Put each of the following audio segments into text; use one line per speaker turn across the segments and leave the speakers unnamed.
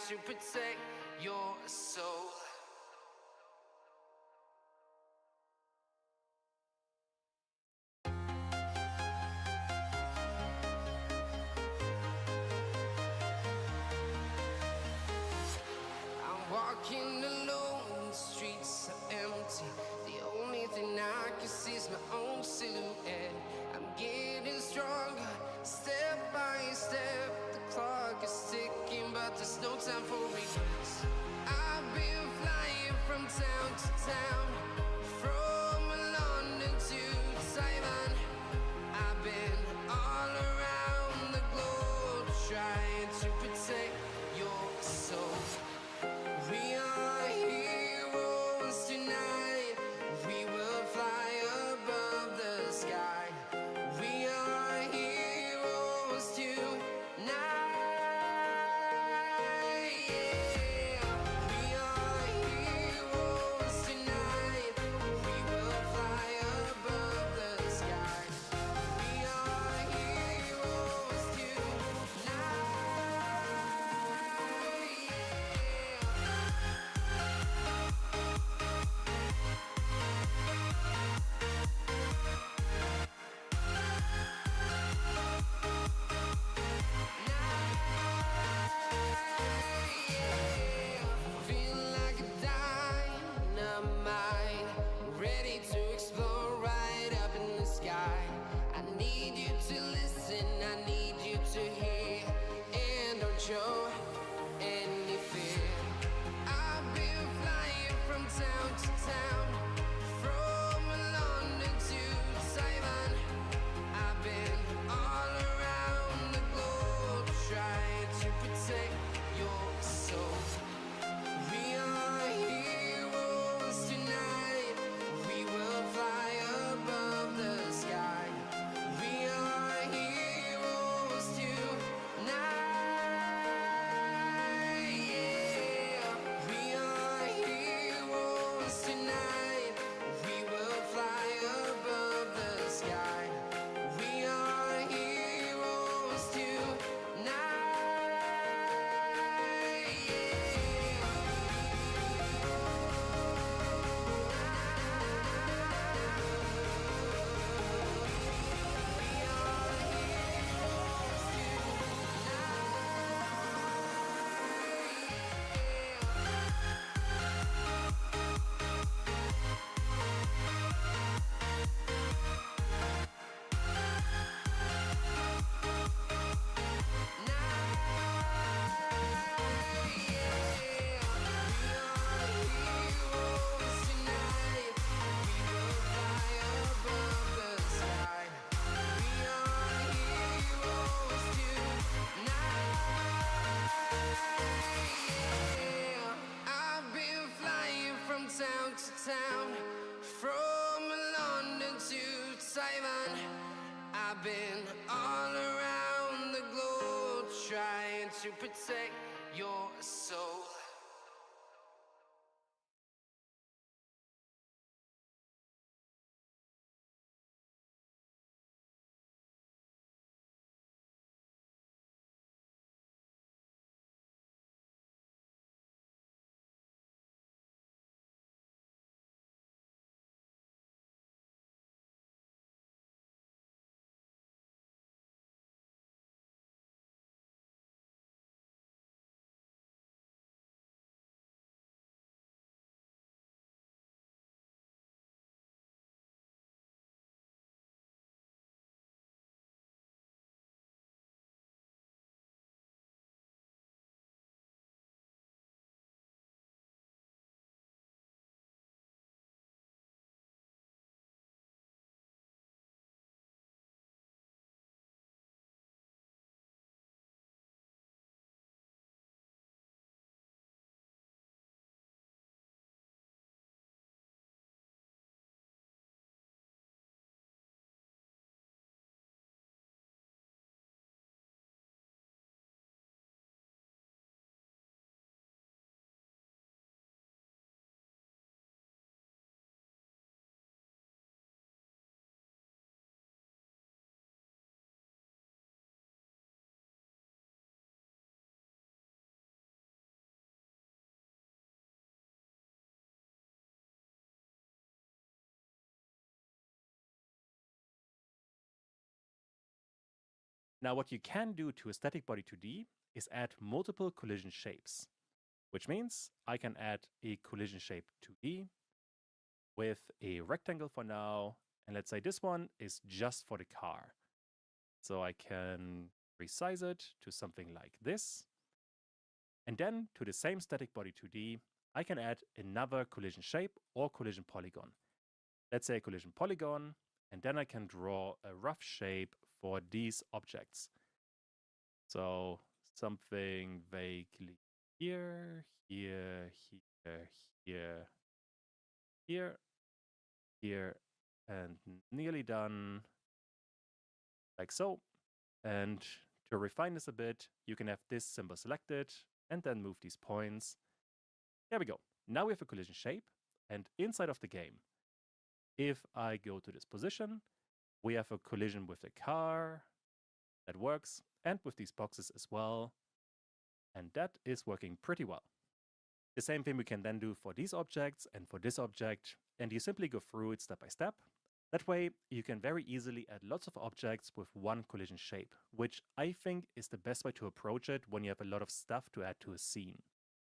to protect your soul. I'm walking alone, the streets are empty. The only thing I can see is my own silhouette. I'm getting stronger, step by step. The clock is ticking, but there's no time for regrets. I've been flying from town to town, from London to Taiwan. I've been all around the globe, trying to protect your soul. We are heroes tonight. We will fly above the sky. We are heroes tonight. Yeah. We are heroes tonight. We will fly above the sky. We are heroes tonight. Feel like a dynamite, ready to explode right up in the sky. I need you to listen, I need you to hear, and don't show any fear. I've been flying from town to town, from London to Taiwan. I've been all around the globe, trying to protect your soul. We are heroes tonight. We will fly above the sky. We are heroes tonight. Yeah. We are heroes tonight. We will fly above the sky. We are heroes tonight. Town to town, from London to Taiwan. I've been all around the globe, trying to protect your soul.
Now, what you can do to a static body 2D is add multiple collision shapes, which means I can add a collision shape 2D with a rectangle for now. And let's say this one is just for the car. So I can resize it to something like this. And then to the same static body 2D, I can add another collision shape or collision polygon. Let's say a collision polygon, and then I can draw a rough shape for these objects. So something vaguely here, here, here, here, here, and nearly done like so. And to refine this a bit, you can have this symbol selected and then move these points. There we go. Now we have a collision shape, and inside of the game, if I go to this position, we have a collision with the car that works, and with these boxes as well. And that is working pretty well. The same thing we can then do for these objects and for this object, and you simply go through it step by step. That way, you can very easily add lots of objects with one collision shape, which I think is the best way to approach it when you have a lot of stuff to add to a scene.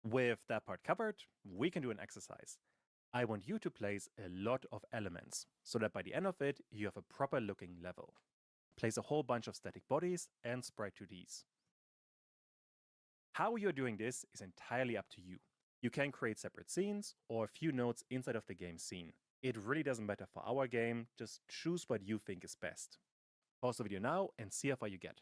With that part covered, we can do an exercise. I want you to place a lot of elements, so that by the end of it, you have a proper looking level. Place a whole bunch of static bodies and sprite 2Ds. How you're doing this is entirely up to you. You can create separate scenes or a few nodes inside of the game scene. It really doesn't matter for our game, just choose what you think is best. Pause the video now and see how far you get.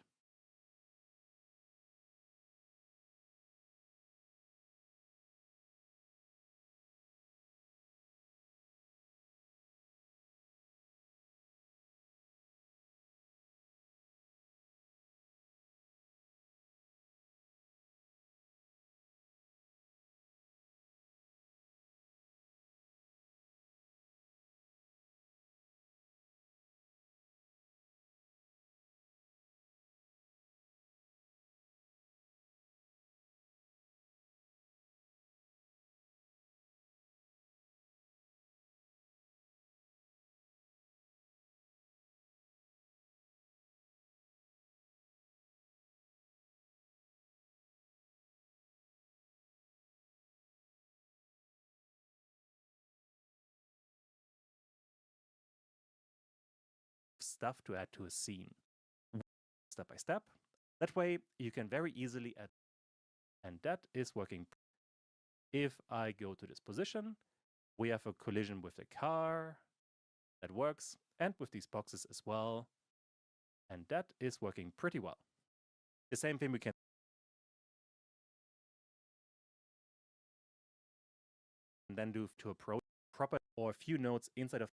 Stuff to add to a scene. Step by step. That way, you can very easily add, and that is working. If I go to this position, we have a collision with the car that works, and with these boxes as well. And that is working pretty well. The same thing we can then do to approach proper or a few nodes inside of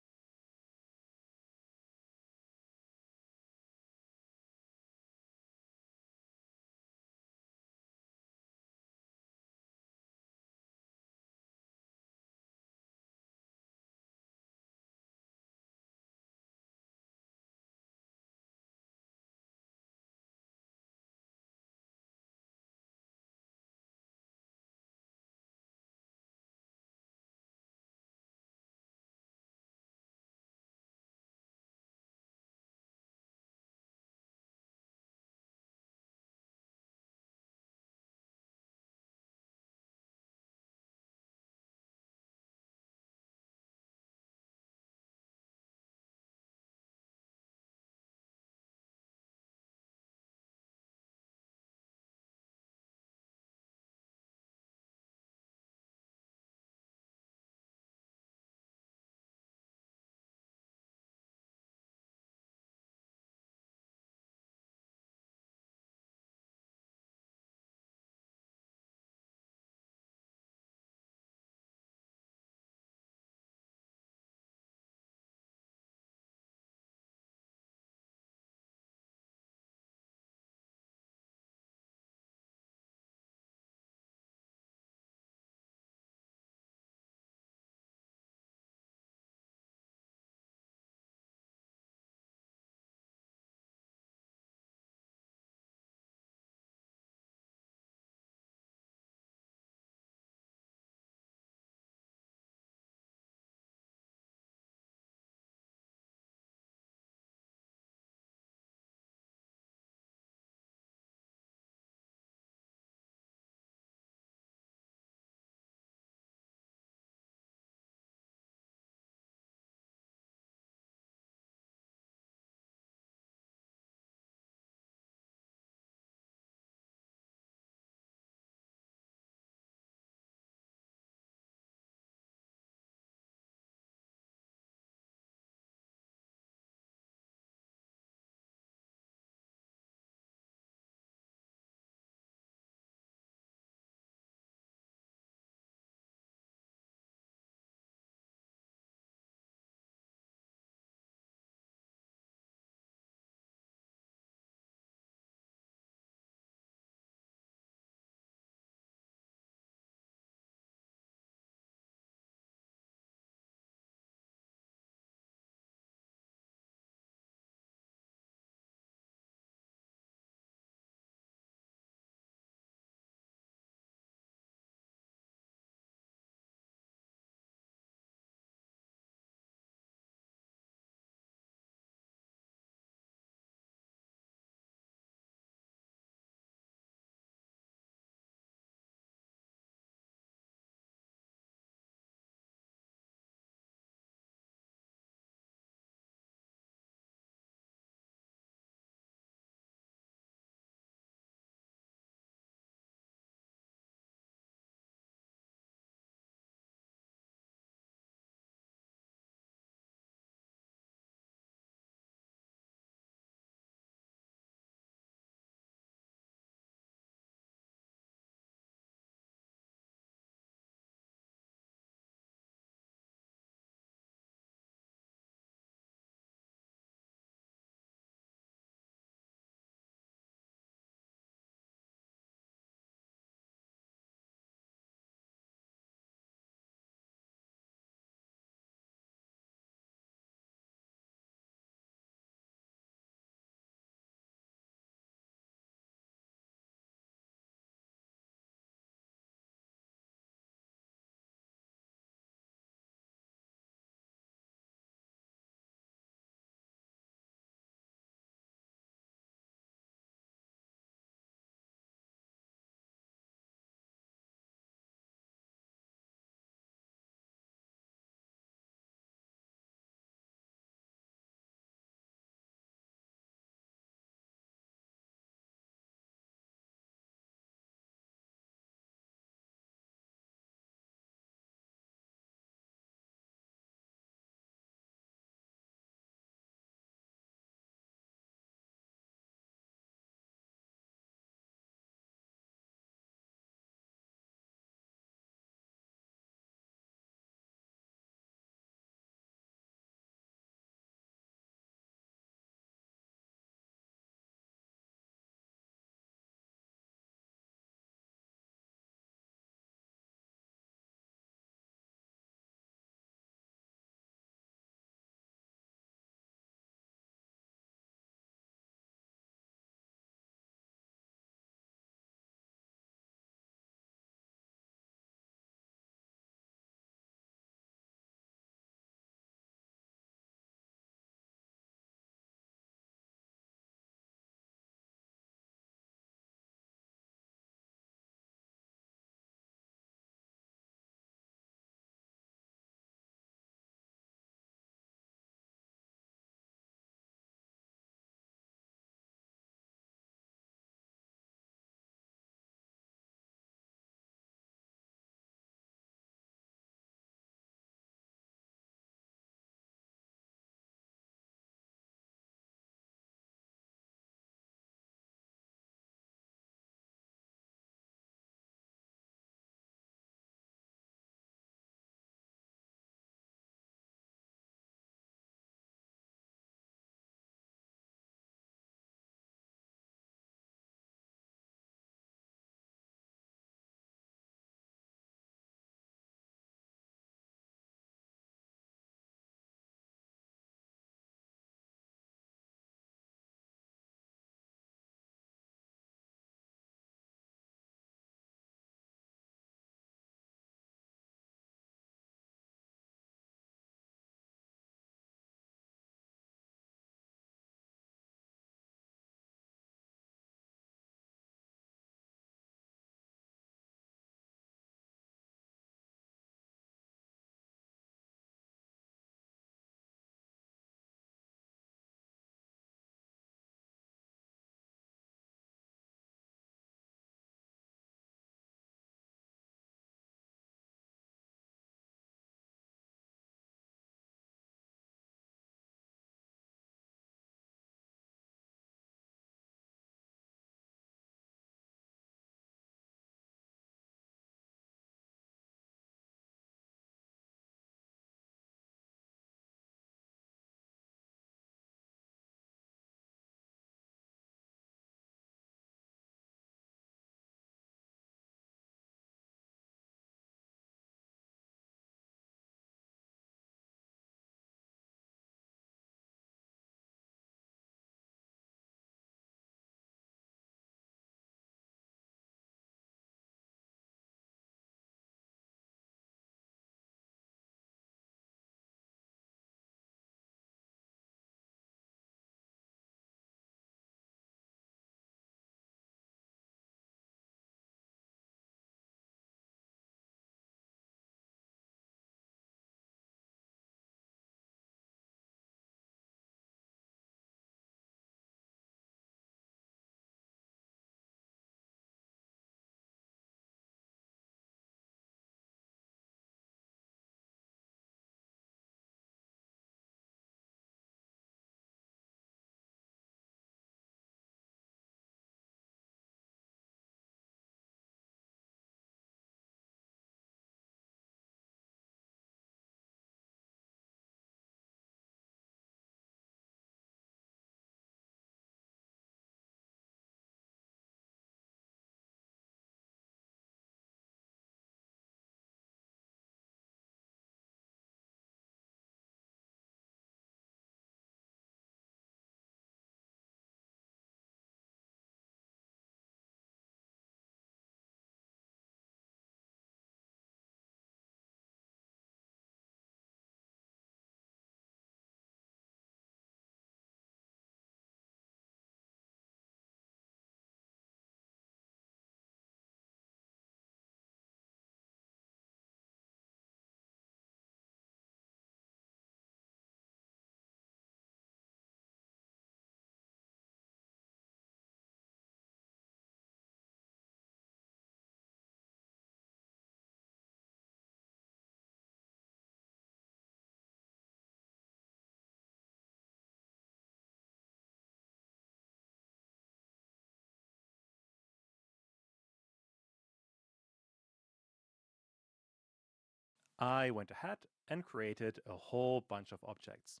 I went ahead and created a whole bunch of objects.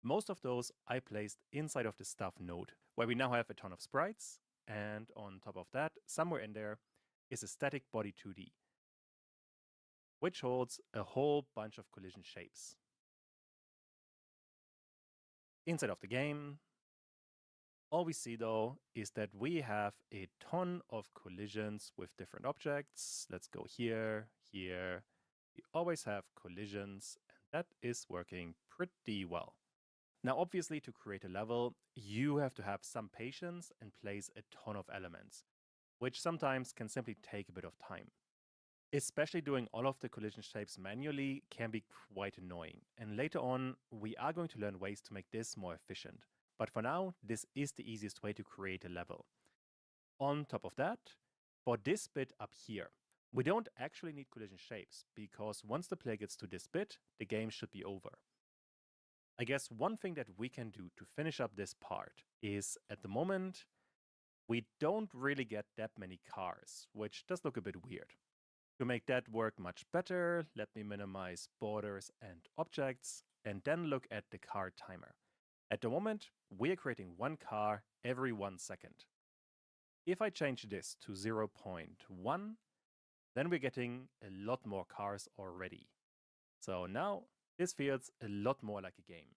Most of those I placed inside of the stuff node, where we now have a ton of sprites, and on top of that, somewhere in there, is a static body 2D, which holds a whole bunch of collision shapes. Inside of the game, all we see though is that we have a ton of collisions with different objects. Let's go here, here. We always have collisions, and that is working pretty well. Now, obviously, to create a level, you have to have some patience and place a ton of elements, which sometimes can simply take a bit of time. Especially doing all of the collision shapes manually can be quite annoying, and later on, we are going to learn ways to make this more efficient. But for now, this is the easiest way to create a level. On top of that, for this bit up here, we don't actually need collision shapes, because once the player gets to this bit, the game should be over. I guess one thing that we can do to finish up this part is, at the moment, we don't really get that many cars, which does look a bit weird. To make that work much better, let me minimize borders and objects, and then look at the car timer. At the moment, we are creating one car every 1 second. If I change this to 0.1, then we're getting a lot more cars already. So now, this feels a lot more like a game.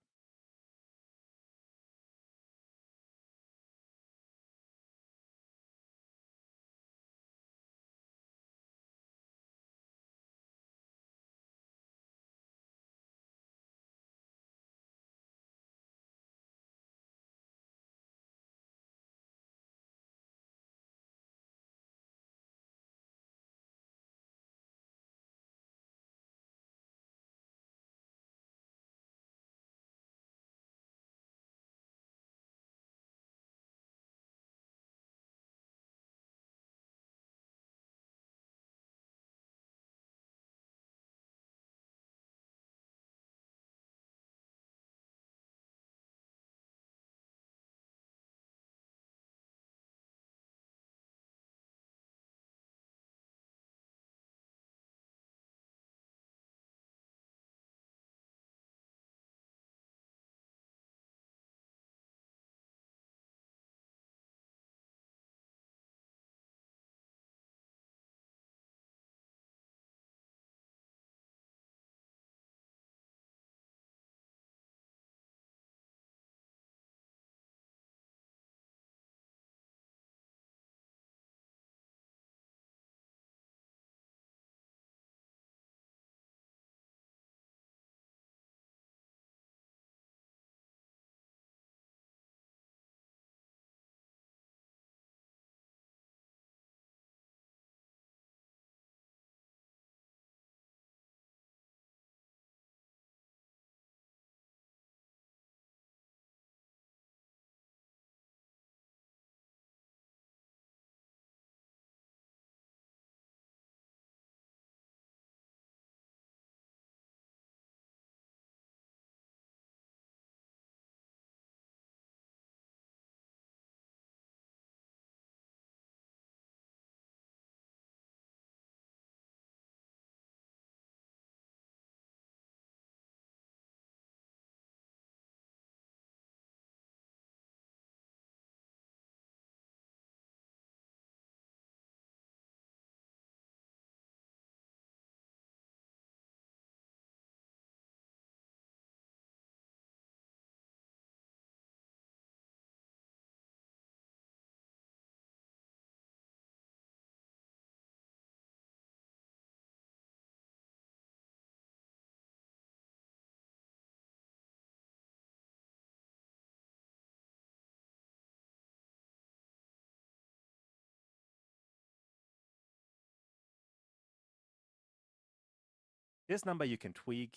This number you can tweak.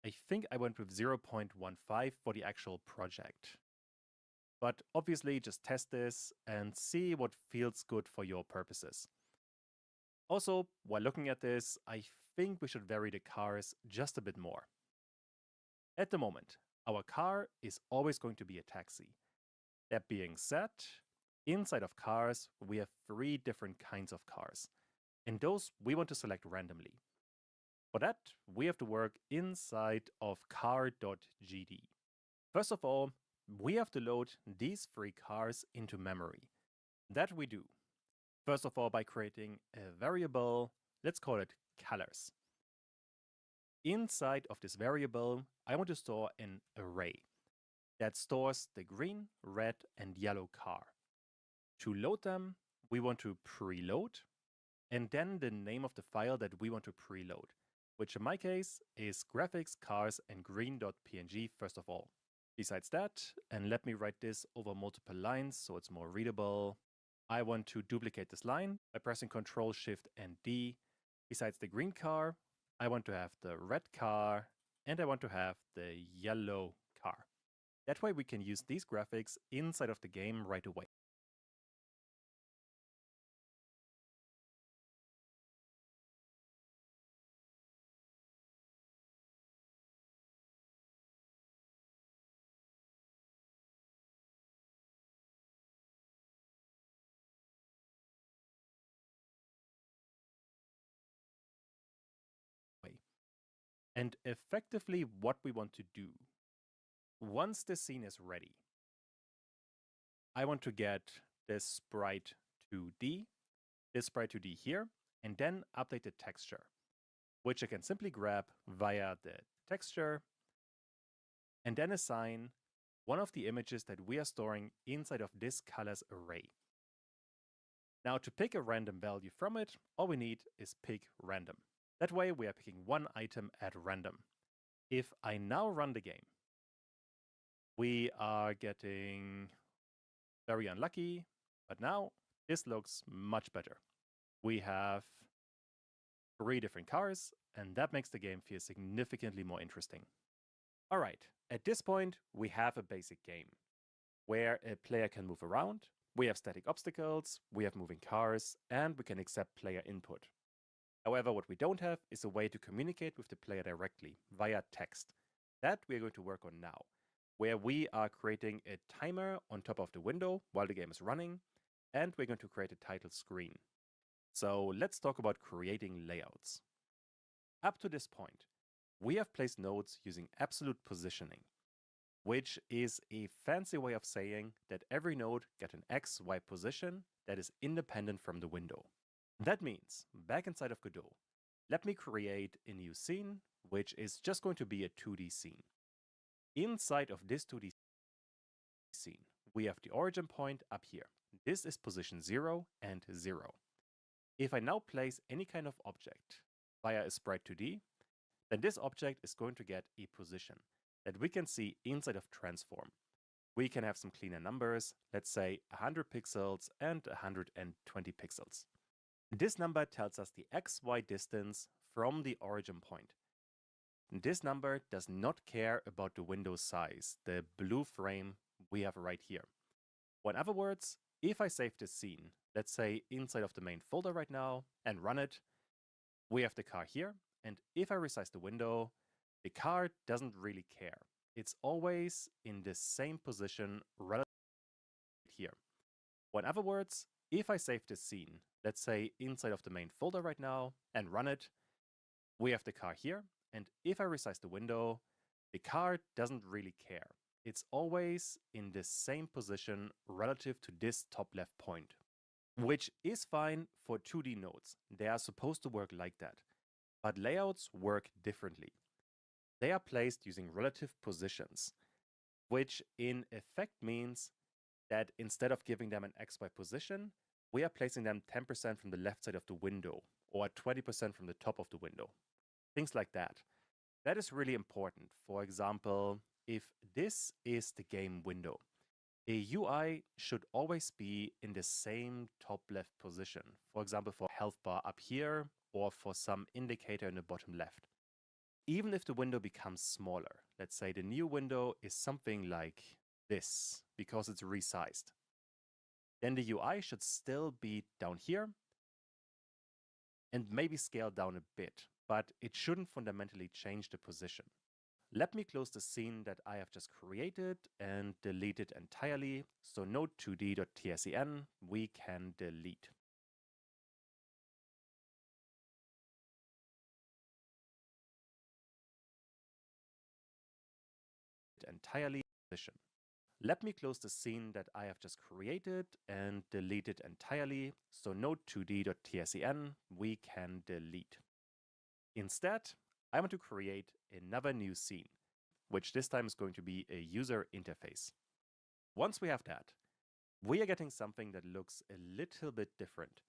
I think I went with 0.15 for the actual project. But obviously, just test this and see what feels good for your purposes. Also, while looking at this, I think we should vary the cars just a bit more. At the moment, our car is always going to be a taxi. That being said, inside of cars, we have 3 different kinds of cars, and those we want to select randomly. For that, we have to work inside of car.gd. First of all, we have to load these 3 cars into memory. That we do, first of all, by creating a variable, let's call it colors. Inside of this variable, I want to store an array that stores the green, red, and yellow car. To load them, we want to preload, and then the name of the file that we want to preload, which in my case is graphics cars and green.png first of all. Besides that, and let me write this over multiple lines so it's more readable, I want to duplicate this line by pressing Ctrl Shift and D. Besides the green car, I want to have the red car, and I want to have the yellow car. That way we can use these graphics inside of the game right away. And effectively what we want to do, once the scene is ready, I want to get this sprite 2D, this sprite 2D here, and then update the texture, which I can simply grab via the texture and then assign one of the images that we are storing inside of this colors array. Now to pick a random value from it, all we need is pick random. That way we are picking one item at random. If I now run the game, we are getting very unlucky, but now this looks much better. We have 3 different cars, and that makes the game feel significantly more interesting. Alright, at this point we have a basic game where a player can move around, we have static obstacles, we have moving cars, and we can accept player input. However, what we don't have is a way to communicate with the player directly via text. That we're going to work on now, where we are creating a timer on top of the window while the game is running, and we're going to create a title screen. So let's talk about creating layouts. Up to this point, we have placed nodes using absolute positioning, which is a fancy way of saying that every node gets an XY position that is independent from the window. That means, back inside of Godot, let me create a new scene, which is just going to be a 2D scene. Inside of this 2D scene, we have the origin point up here. This is position 0 and 0. If I now place any kind of object via a sprite 2D, then this object is going to get a position that we can see inside of transform. We can have some cleaner numbers, let's say 100 pixels and 120 pixels. This number tells us the XY distance from the origin point. This number does not care about the window size, the blue frame we have right here. Or in other words, if I save this scene, let's say inside of the main folder right now, and run it, we have the car here, and if I resize the window, the car doesn't really care. It's always in the same position relative here. Or in other words, if I save this scene, let's say inside of the main folder right now, and run it, we have the car here, and if I resize the window, the car doesn't really care. It's always in the same position relative to this top left point, which is fine for 2D nodes. They are supposed to work like that. But layouts work differently. They are placed using relative positions, which in effect means that instead of giving them an XY position, we are placing them 10% from the left side of the window or 20% from the top of the window. Things like that. That is really important. For example, if this is the game window, a UI should always be in the same top left position. For example, for health bar up here or for some indicator in the bottom left. Even if the window becomes smaller, let's say the new window is something like this because it's resized, then the UI should still be down here and maybe scale down a bit, but it shouldn't fundamentally change the position. Let me close the scene that I have just created and delete it entirely. So node2d.tscn we can delete. entirely position. Let me close the scene that I have just created and delete it entirely, so node2d.tsen we can delete. Instead, I want to create another new scene, which this time is going to be a user interface. Once we have that, we are getting something that looks a little bit different.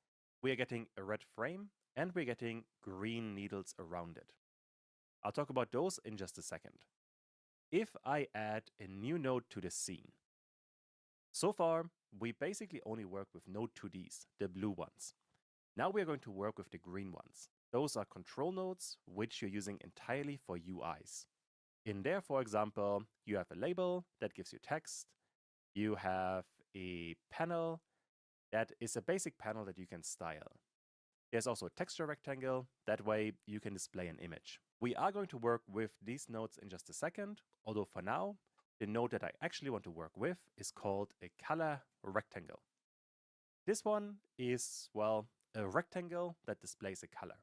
We are getting a red frame and we're getting green needles around it. I'll talk about those in just a second. If I add a new node to the scene, so far we basically only work with node 2Ds, the blue ones. Now we are going to work with the green ones. Those are control nodes, which you're using entirely for UIs. In there, for example, you have a label that gives you text. You have a panel that is a basic panel that you can style. There's also a texture rectangle. That way you can display an image. We are going to work with these nodes in just a second, although for now, the node that I actually want to work with is called a color rectangle. This one is, well, a rectangle that displays a color.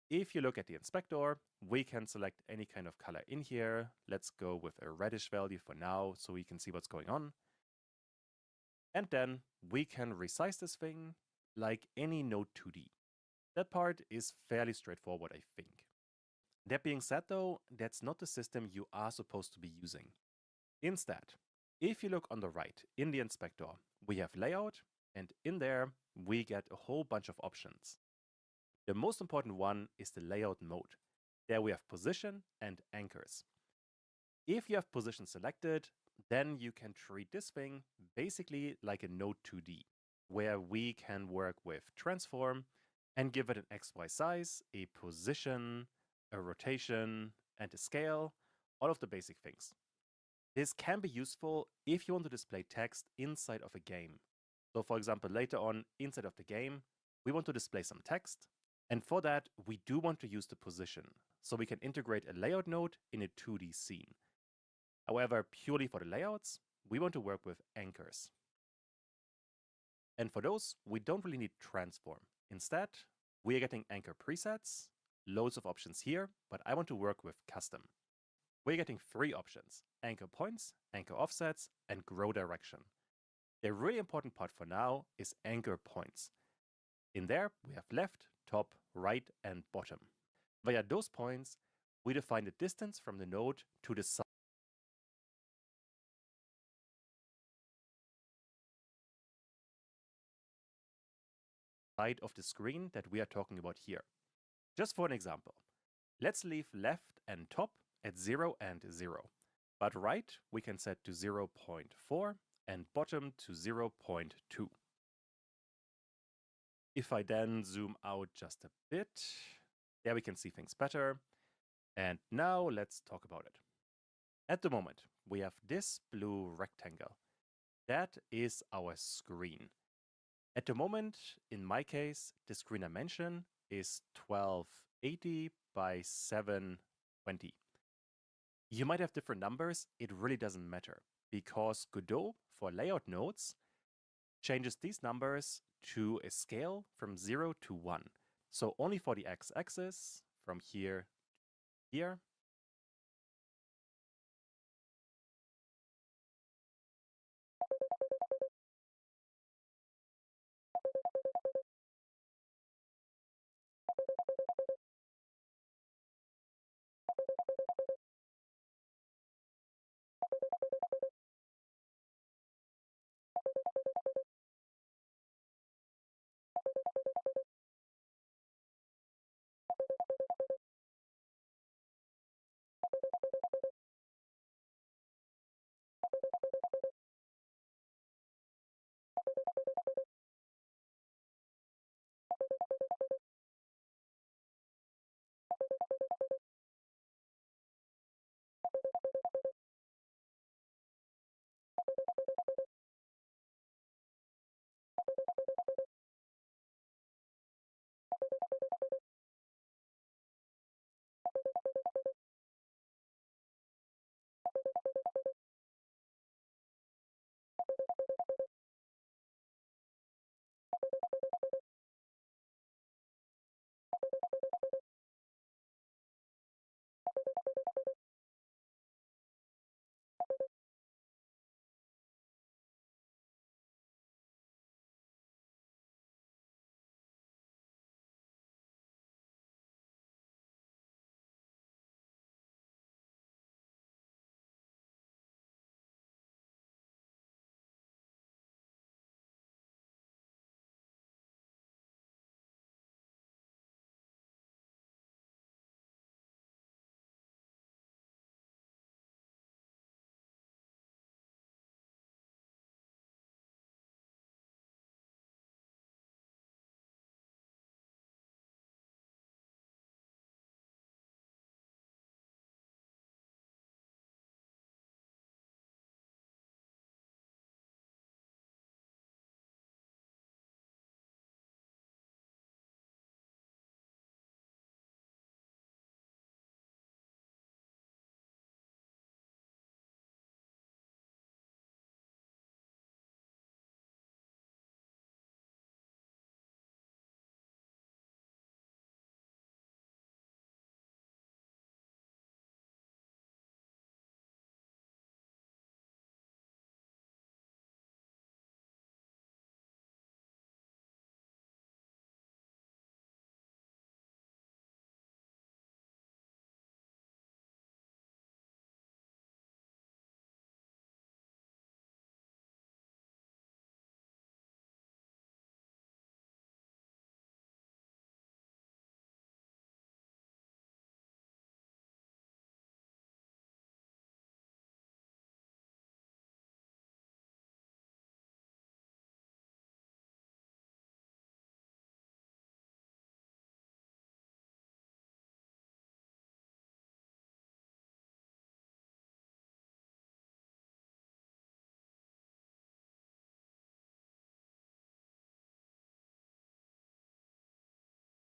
If you look at the inspector, we can select any kind of color in here. Let's go with a reddish value for now so we can see what's going on. And then we can resize this thing like any node 2D. That part is fairly straightforward, I think. That being said though, that's not the system you are supposed to be using. Instead, if you look on the right in the inspector, we have layout, and in there we get a whole bunch of options. The most important one is the layout mode. There we have position and anchors. If you have position selected, then you can treat this thing basically like a node 2D, where we can work with transform and give it an XY size, a position, a rotation, and a scale, all of the basic things. This can be useful if you want to display text inside of a game. So for example, later on inside of the game, we want to display some text. And for that, we do want to use the position, so we can integrate a layout node in a 2D scene. However, purely for the layouts, we want to work with anchors. And for those, we don't really need transform. Instead, we are getting anchor presets, loads of options here, but I want to work with custom. We're getting 3 options: anchor points, anchor offsets, and grow direction. The really important part for now is anchor points. In there, we have left, top, right, and bottom. Via those points, we define the distance from the node to the side of the screen that we are talking about here. Just for an example, let's leave left and top at 0 and 0. But right, we can set to 0.4 and bottom to 0.2. If I then zoom out just a bit, there we can see things better. And now let's talk about it. At the moment, we have this blue rectangle. That is our screen. At the moment, in my case, the screen dimension is 1280 by 720. You might have different numbers, it really doesn't matter, because Godot, for layout nodes, changes these numbers to a scale from 0 to 1. So only for the x-axis, from here to here.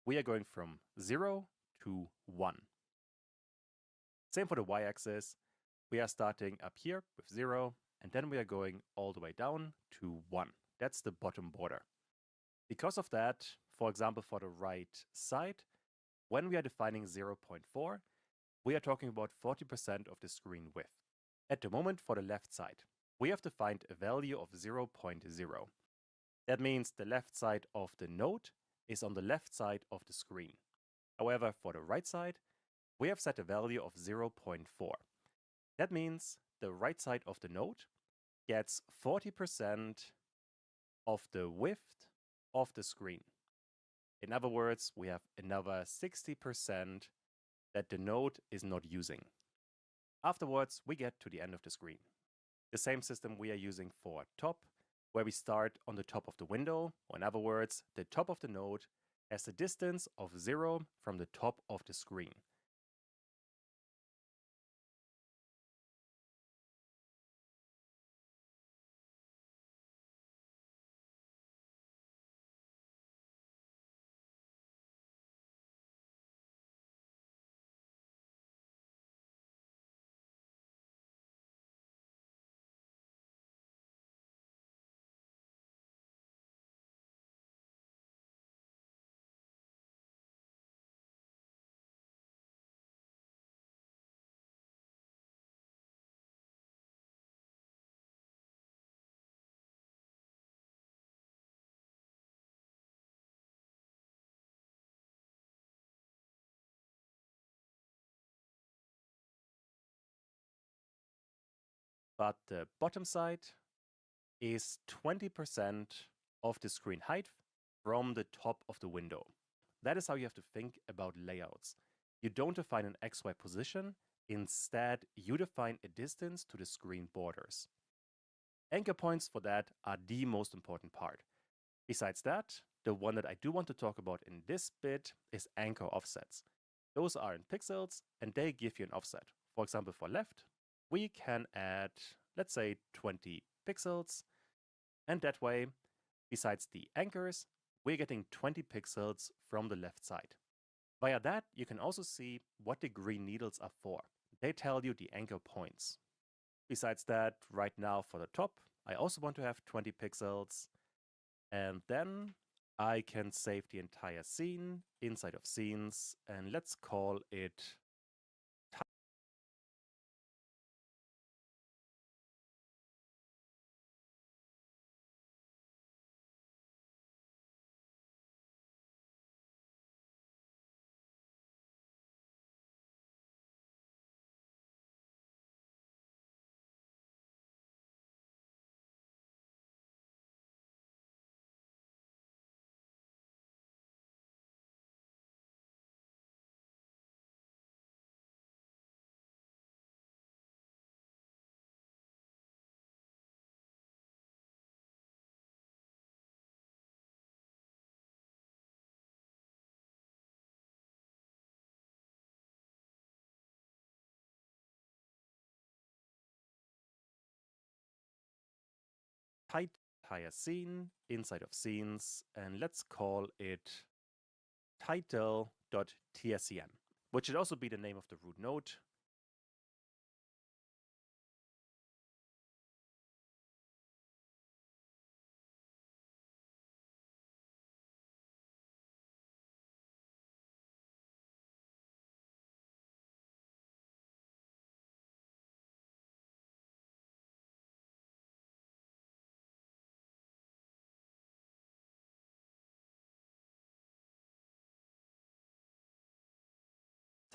we are going from 0 to 1. Same for the y-axis. We are starting up here with 0, and then we are going all the way down to 1. That's the bottom border. Because of that, for example, for the right side, when we are defining 0.4, we are talking about 40% of the screen width. At the moment, for the left side, we have defined a value of 0.0. That means the left side of the node is on the left side of the screen. However, for the right side, we have set a value of 0.4. That means the right side of the node gets 40% of the width of the screen. In other words, we have another 60% that the node is not using. Afterwards, we get to the end of the screen. The same system we are using for top, where we start on the top of the window, or in other words, the top of the node has a distance of 0 from the top of the screen. But the bottom side is 20% of the screen height from the top of the window. That is how you have to think about layouts. You don't define an XY position, instead you define a distance to the screen borders. Anchor points for that are the most important part. Besides that, the one that I do want to talk about in this bit is anchor offsets. Those are in pixels and they give you an offset. For example, for left, we can add, let's say, 20 pixels. And that way, besides the anchors, we're getting 20 pixels from the left side. Via that, you can also see what the green needles are for. They tell you the anchor points. Besides that, right now for the top, I also want to have 20 pixels. And then I can save the entire scene inside of scenes, and let's call it entire scene inside of scenes, and let's call it title.tscn, which should also be the name of the root node.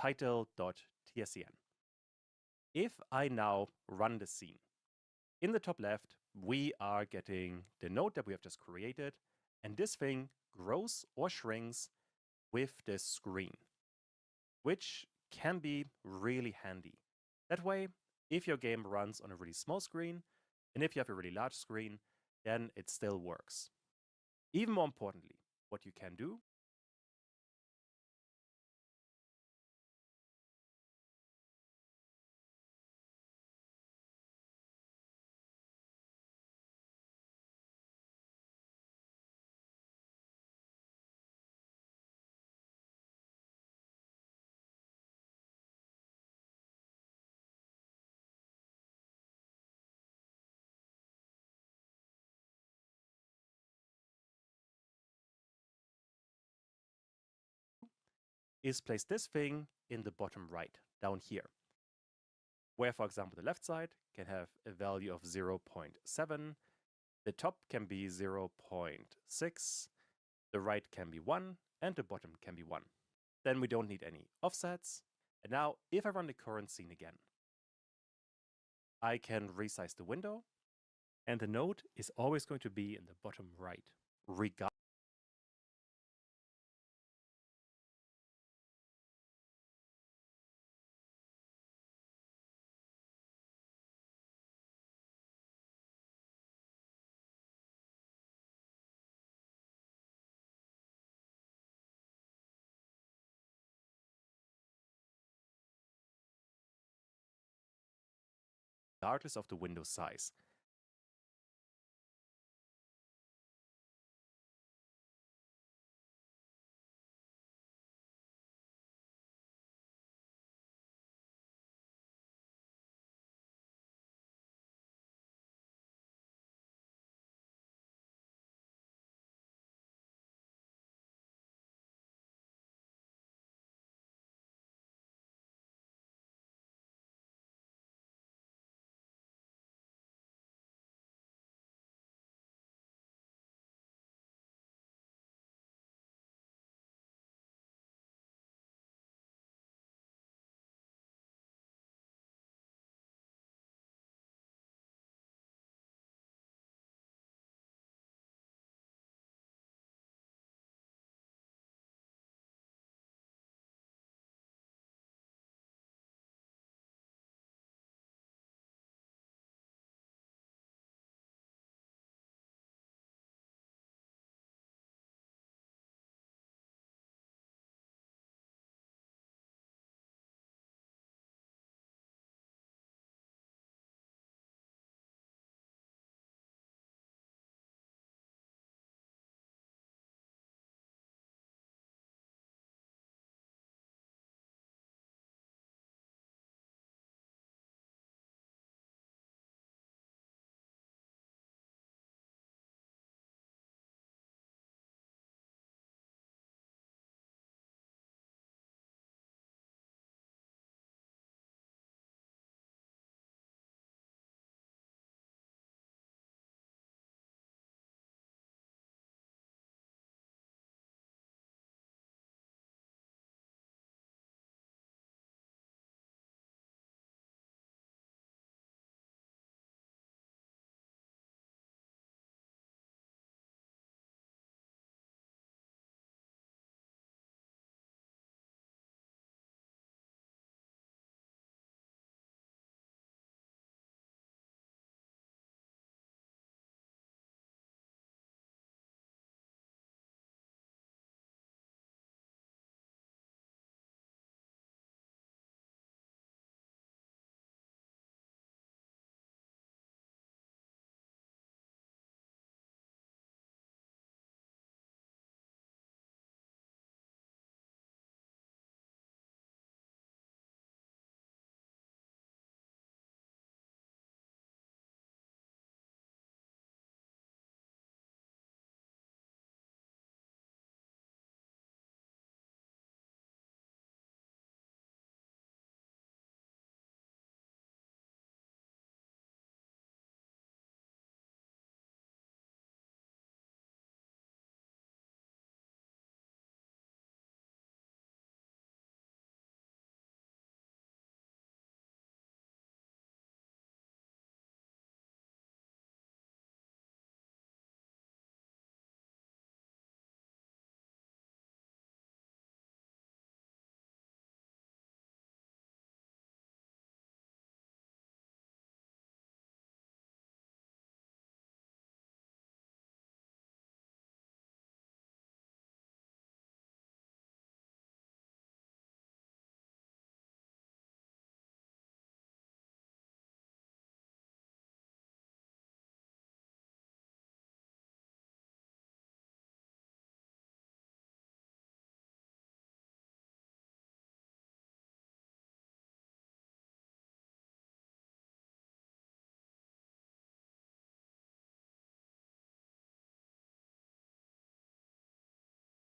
Title.tscn. If I now run the scene, in the top left, we are getting the node that we have just created, and this thing grows or shrinks with the screen, which can be really handy. That way, if your game runs on a really small screen, and if you have a really large screen, then it still works. Even more importantly, what you can do is place this thing in the bottom right, down here. Where, for example, the left side can have a value of 0.7, the top can be 0.6, the right can be 1, and the bottom can be 1. Then we don't need any offsets. And now, if I run the current scene again, I can resize the window, and the node is always going to be in the bottom right, regardless. Regardless of the window size.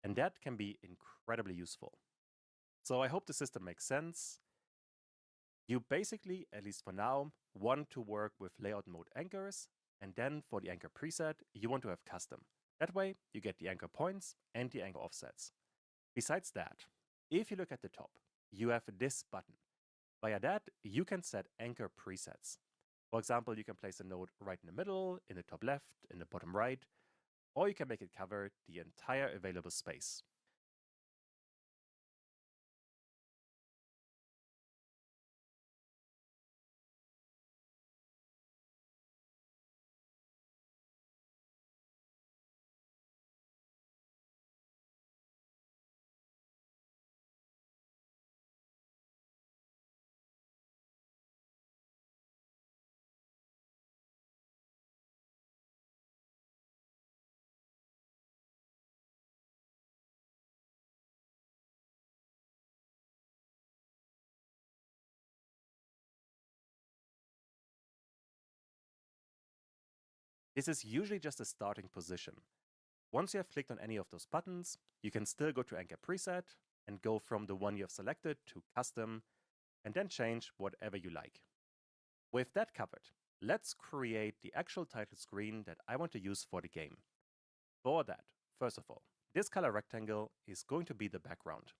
And that can be incredibly useful. So I hope the system makes sense. You basically, at least for now, want to work with layout mode anchors, and then for the anchor preset, you want to have custom. That way, you get the anchor points and the anchor offsets. Besides that, if you look at the top, you have this button. Via that, you can set anchor presets. For example, you can place a node right in the middle, in the top left, in the bottom right, or you can make it cover the entire available space. This is usually just a starting position. Once you have clicked on any of those buttons, you can still go to Anchor Preset and go from the one you have selected to Custom, and then change whatever you like. With that covered, let's create the actual title screen that I want to use for the game. For that, first of all, this color rectangle is going to be the background.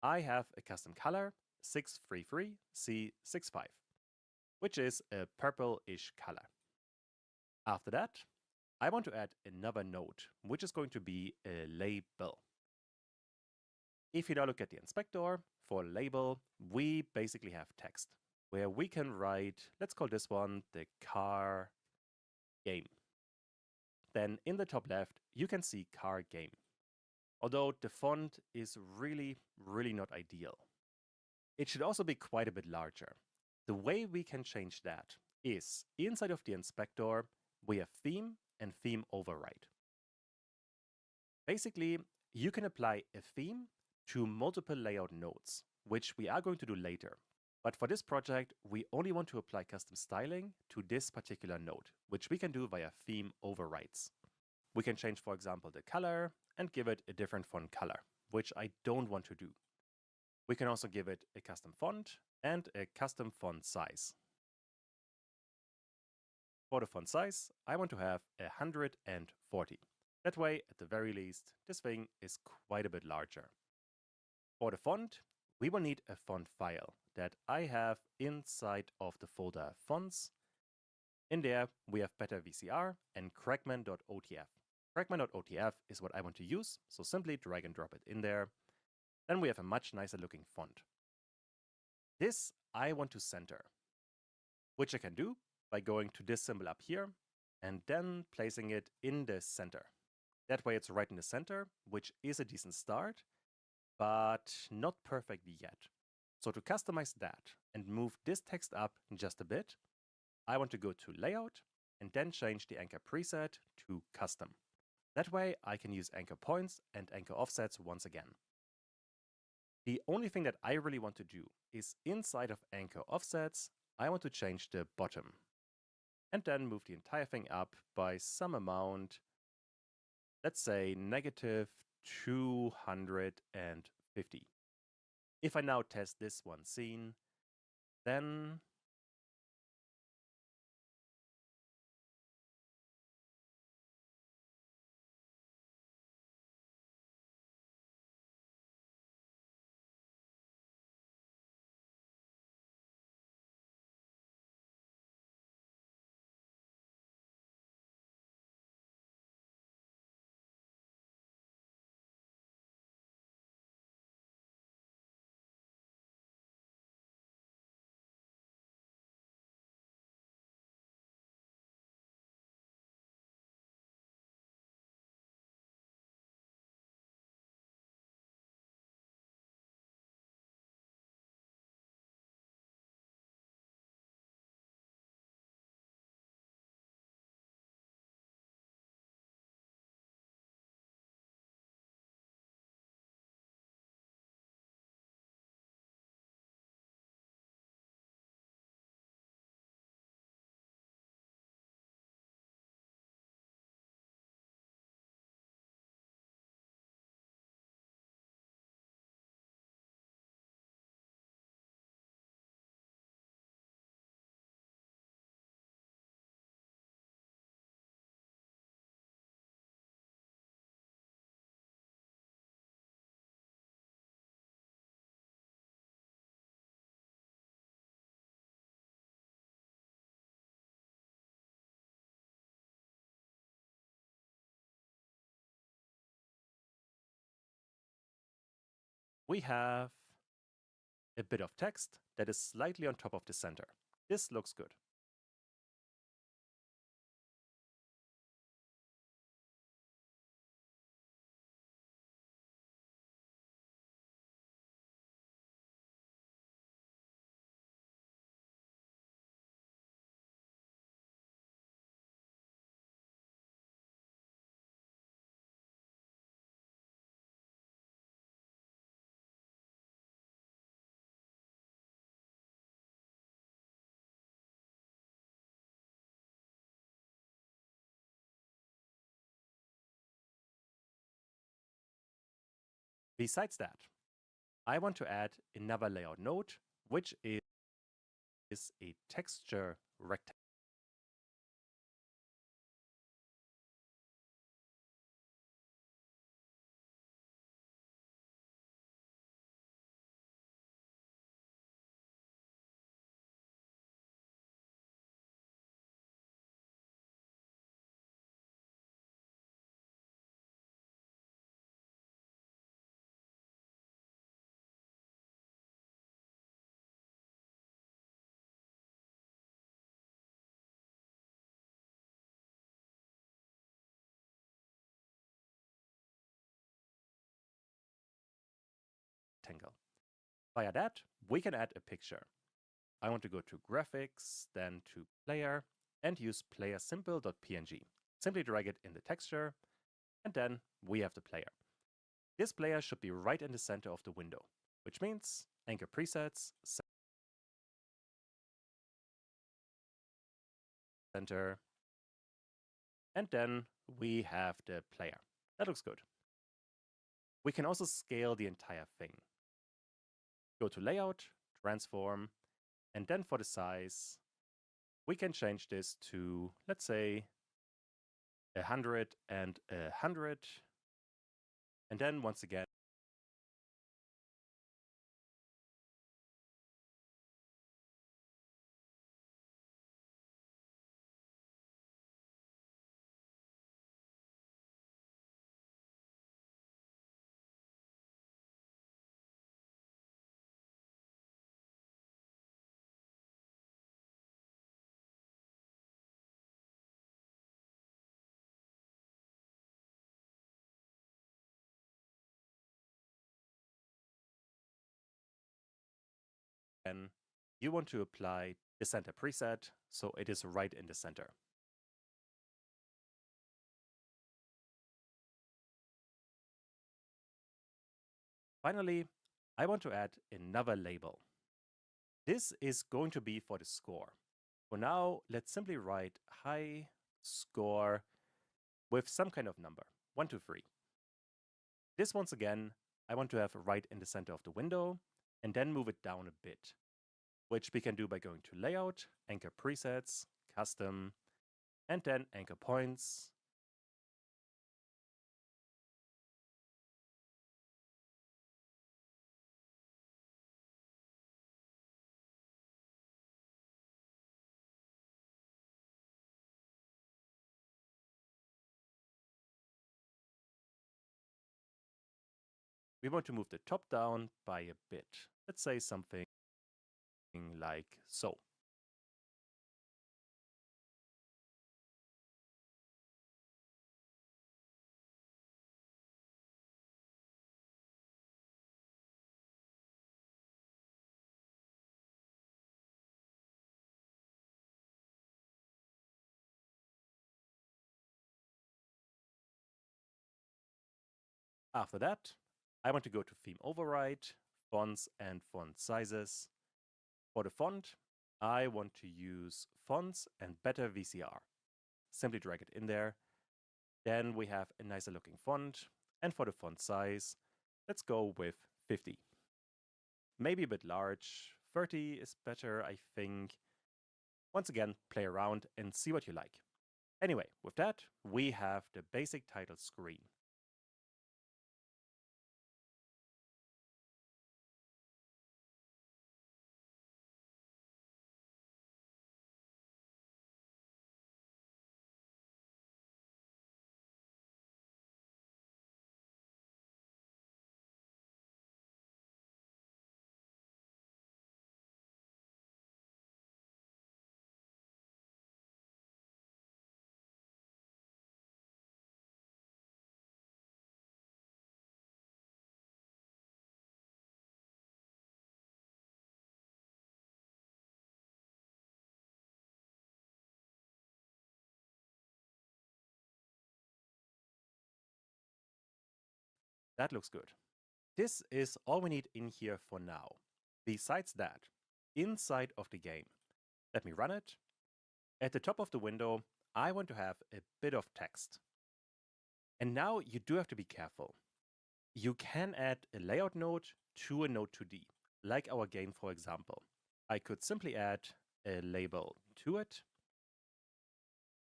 I have a custom color, 633C65, which is a purple-ish color. After that, I want to add another node, which is going to be a label. If you now look at the inspector, for label, we basically have text, where we can write, let's call this one the car game. Then in the top left, you can see car game. Although the font is really not ideal. It should also be quite a bit larger. The way we can change that is inside of the inspector, we have theme and theme override. Basically, you can apply a theme to multiple layout nodes, which we are going to do later. But for this project, we only want to apply custom styling to this particular node, which we can do via theme overrides. We can change, for example, the color and give it a different font color, which I don't want to do. We can also give it a custom font and a custom font size. For the font size, I want to have 140. That way, at the very least, this thing is quite a bit larger. For the font, we will need a font file that I have inside of the folder fonts. In there, we have better VCR and crackman.otf. Crackman.otf is what I want to use, so simply drag and drop it in there. Then we have a much nicer looking font. This I want to center, which I can do by going to this symbol up here and then placing it in the center. That way it's right in the center, which is a decent start, but not perfect yet. So to customize that and move this text up just a bit, I want to go to Layout and then change the anchor preset to Custom. That way I can use anchor points and anchor offsets once again. The only thing that I really want to do is inside of anchor offsets, I want to change the bottom and then move the entire thing up by some amount, let's say -250. If I now test this one scene, then we have a bit of text that is slightly on top of the center. This looks good. Besides that, I want to add another layout node, which is a texture rectangle. Via that, we can add a picture. I want to go to graphics, then to player, and use player simple.png. Simply drag it in the texture, and then we have the player. This player should be right in the center of the window, which means anchor presets, center, and then we have the player. That looks good. We can also scale the entire thing. Go to Layout, Transform, and then for the size, we can change this to, let's say, 100 and 100. And then once again, you want to apply the center preset, so it is right in the center. Finally, I want to add another label. This is going to be for the score. For now, let's simply write high score with some kind of number, 1, 2, 3. This once again, I want to have right in the center of the window, and then move it down a bit, which we can do by going to Layout, Anchor Presets, Custom, and then Anchor Points. We want to move the top down by a bit. Let's say something like so. After that, I want to go to Theme Override, Fonts and Font Sizes. For the font, I want to use Fonts and Better VCR. Simply drag it in there. Then we have a nicer looking font. And for the font size, let's go with 50. Maybe a bit large. 30 is better, I think. Once again, play around and see what you like. Anyway, with that, we have the basic title screen. That looks good. This is all we need in here for now. Besides that, inside of the game, let me run it. At the top of the window, I want to have a bit of text. And now you do have to be careful. You can add a layout node to a node 2D, like our game, for example. I could simply add a label to it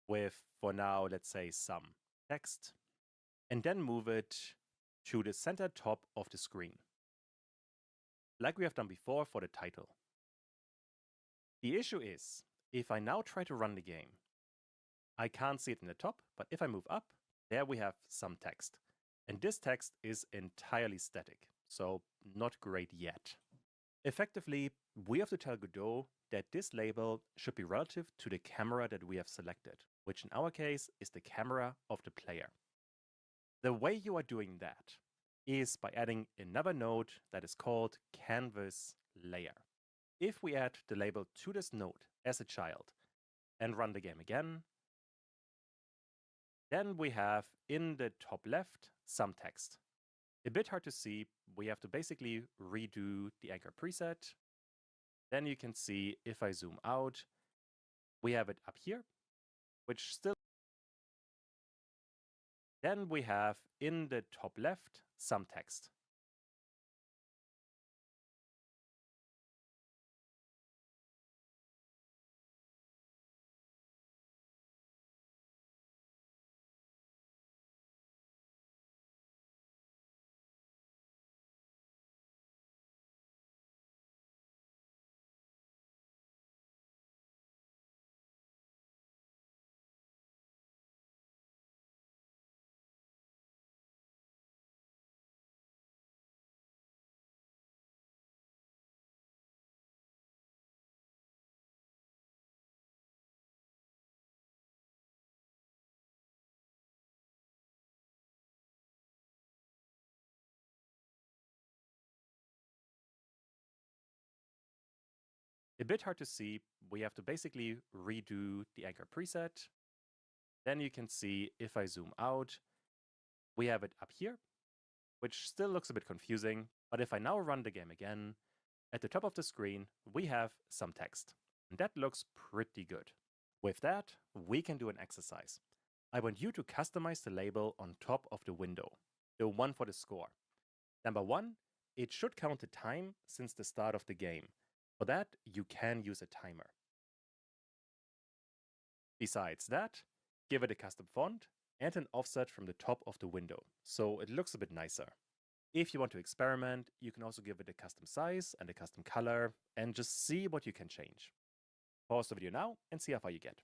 with, for now, let's say some text, and then move it to the center top of the screen, like we have done before for the title. The issue is, if I now try to run the game, I can't see it in the top, but if I move up, there we have some text. And this text is entirely static, so not great yet. Effectively, we have to tell Godot that this label should be relative to the camera that we have selected, which in our case is the camera of the player. The way you are doing that is by adding another node that is called canvas layer. If we add the label to this node as a child and run the game again, then we have in the top left some text. A bit hard to see, we have to basically redo the anchor preset. Then you can see if I zoom out, we have it up here, which still. Then we have in the top left some text. A bit hard to see, we have to basically redo the anchor preset. Then you can see if I zoom out, we have it up here, which still looks a bit confusing, but if I now run the game again, at the top of the screen, we have some text. And that looks pretty good. With that, we can do an exercise. I want you to customize the label on top of the window, the one for the score. Number one, it should count the time since the start of the game. For that, you can use a timer. Besides that, give it a custom font and an offset from the top of the window, so it looks a bit nicer. If you want to experiment, you can also give it a custom size and a custom color and just see what you can change. Pause the video now and see how far you get.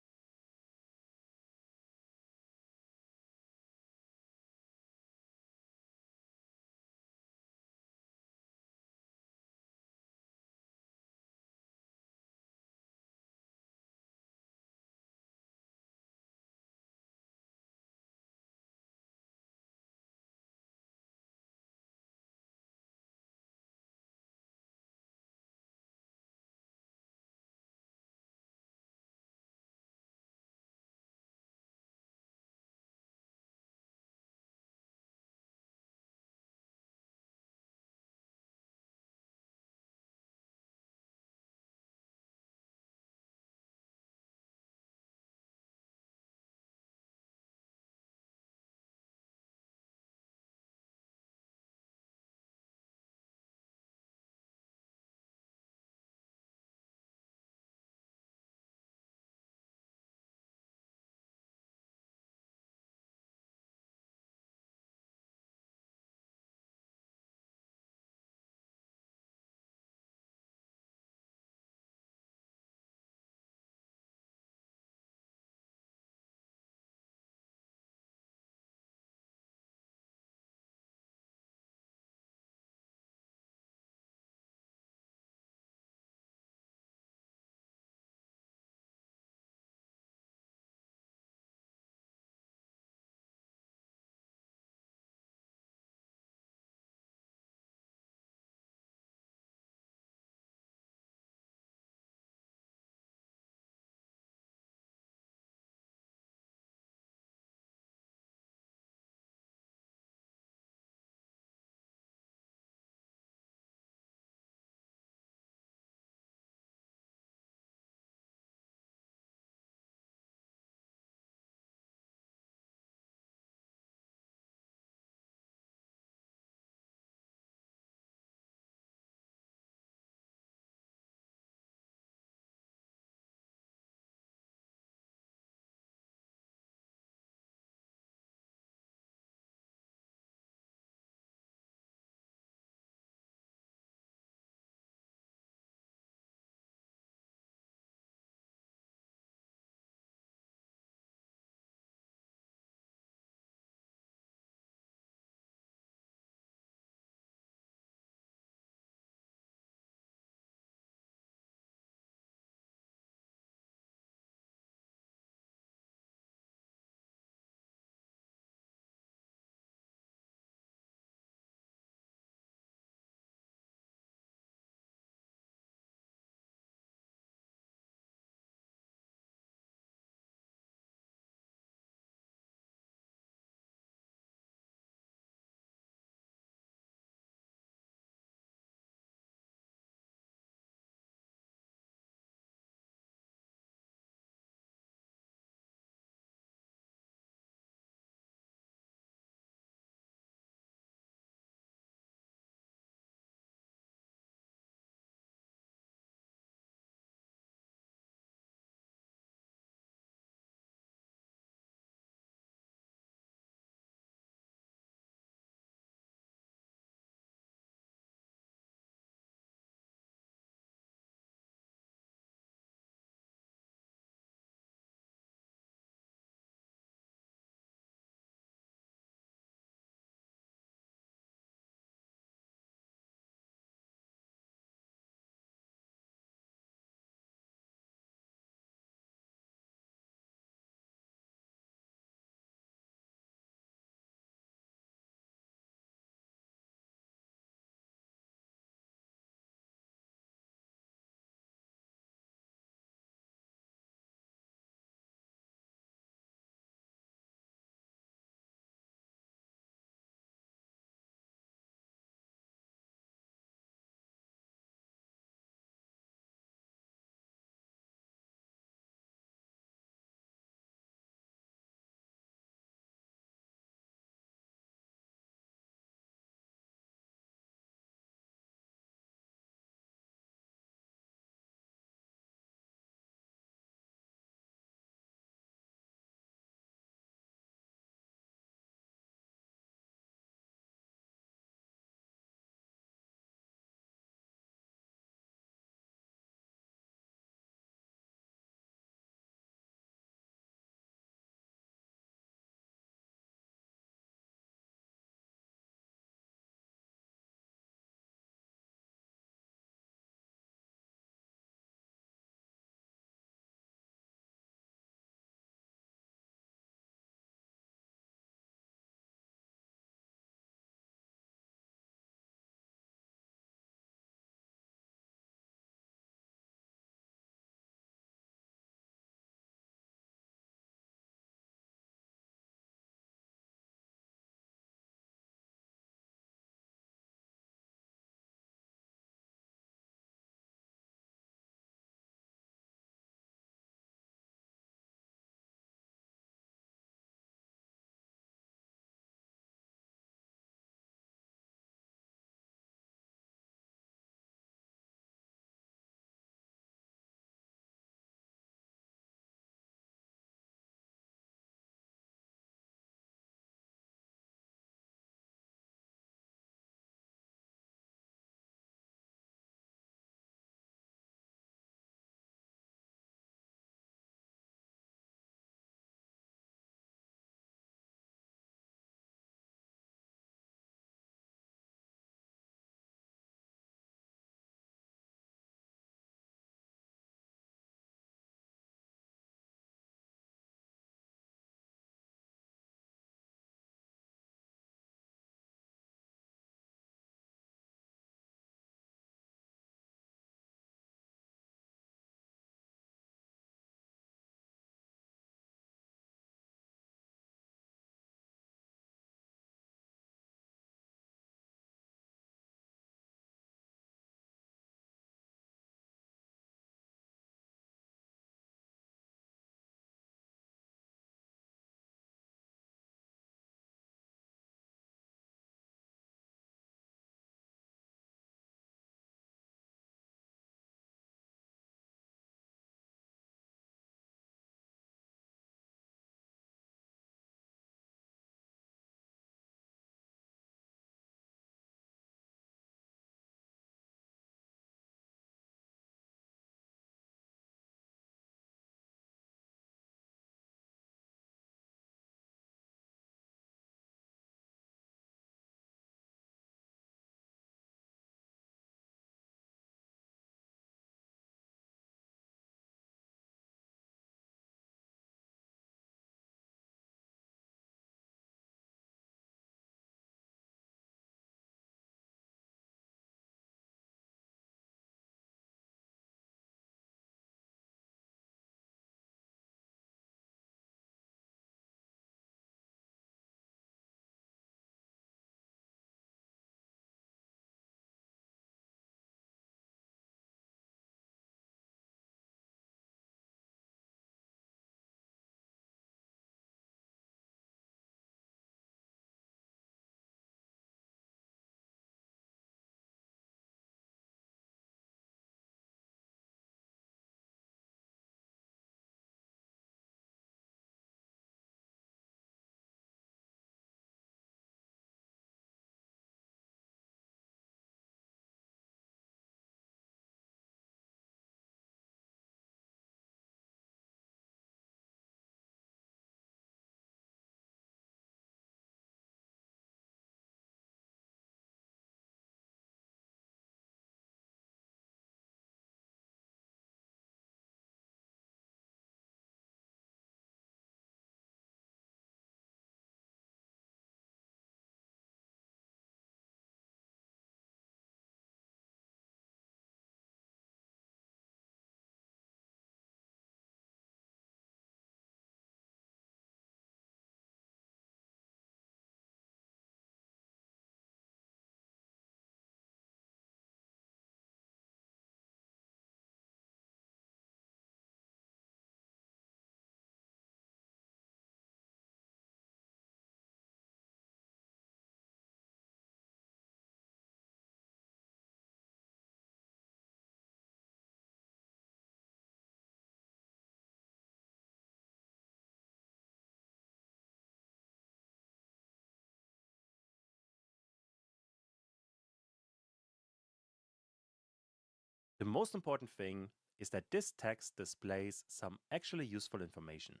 The most important thing is that this text displays some actually useful information.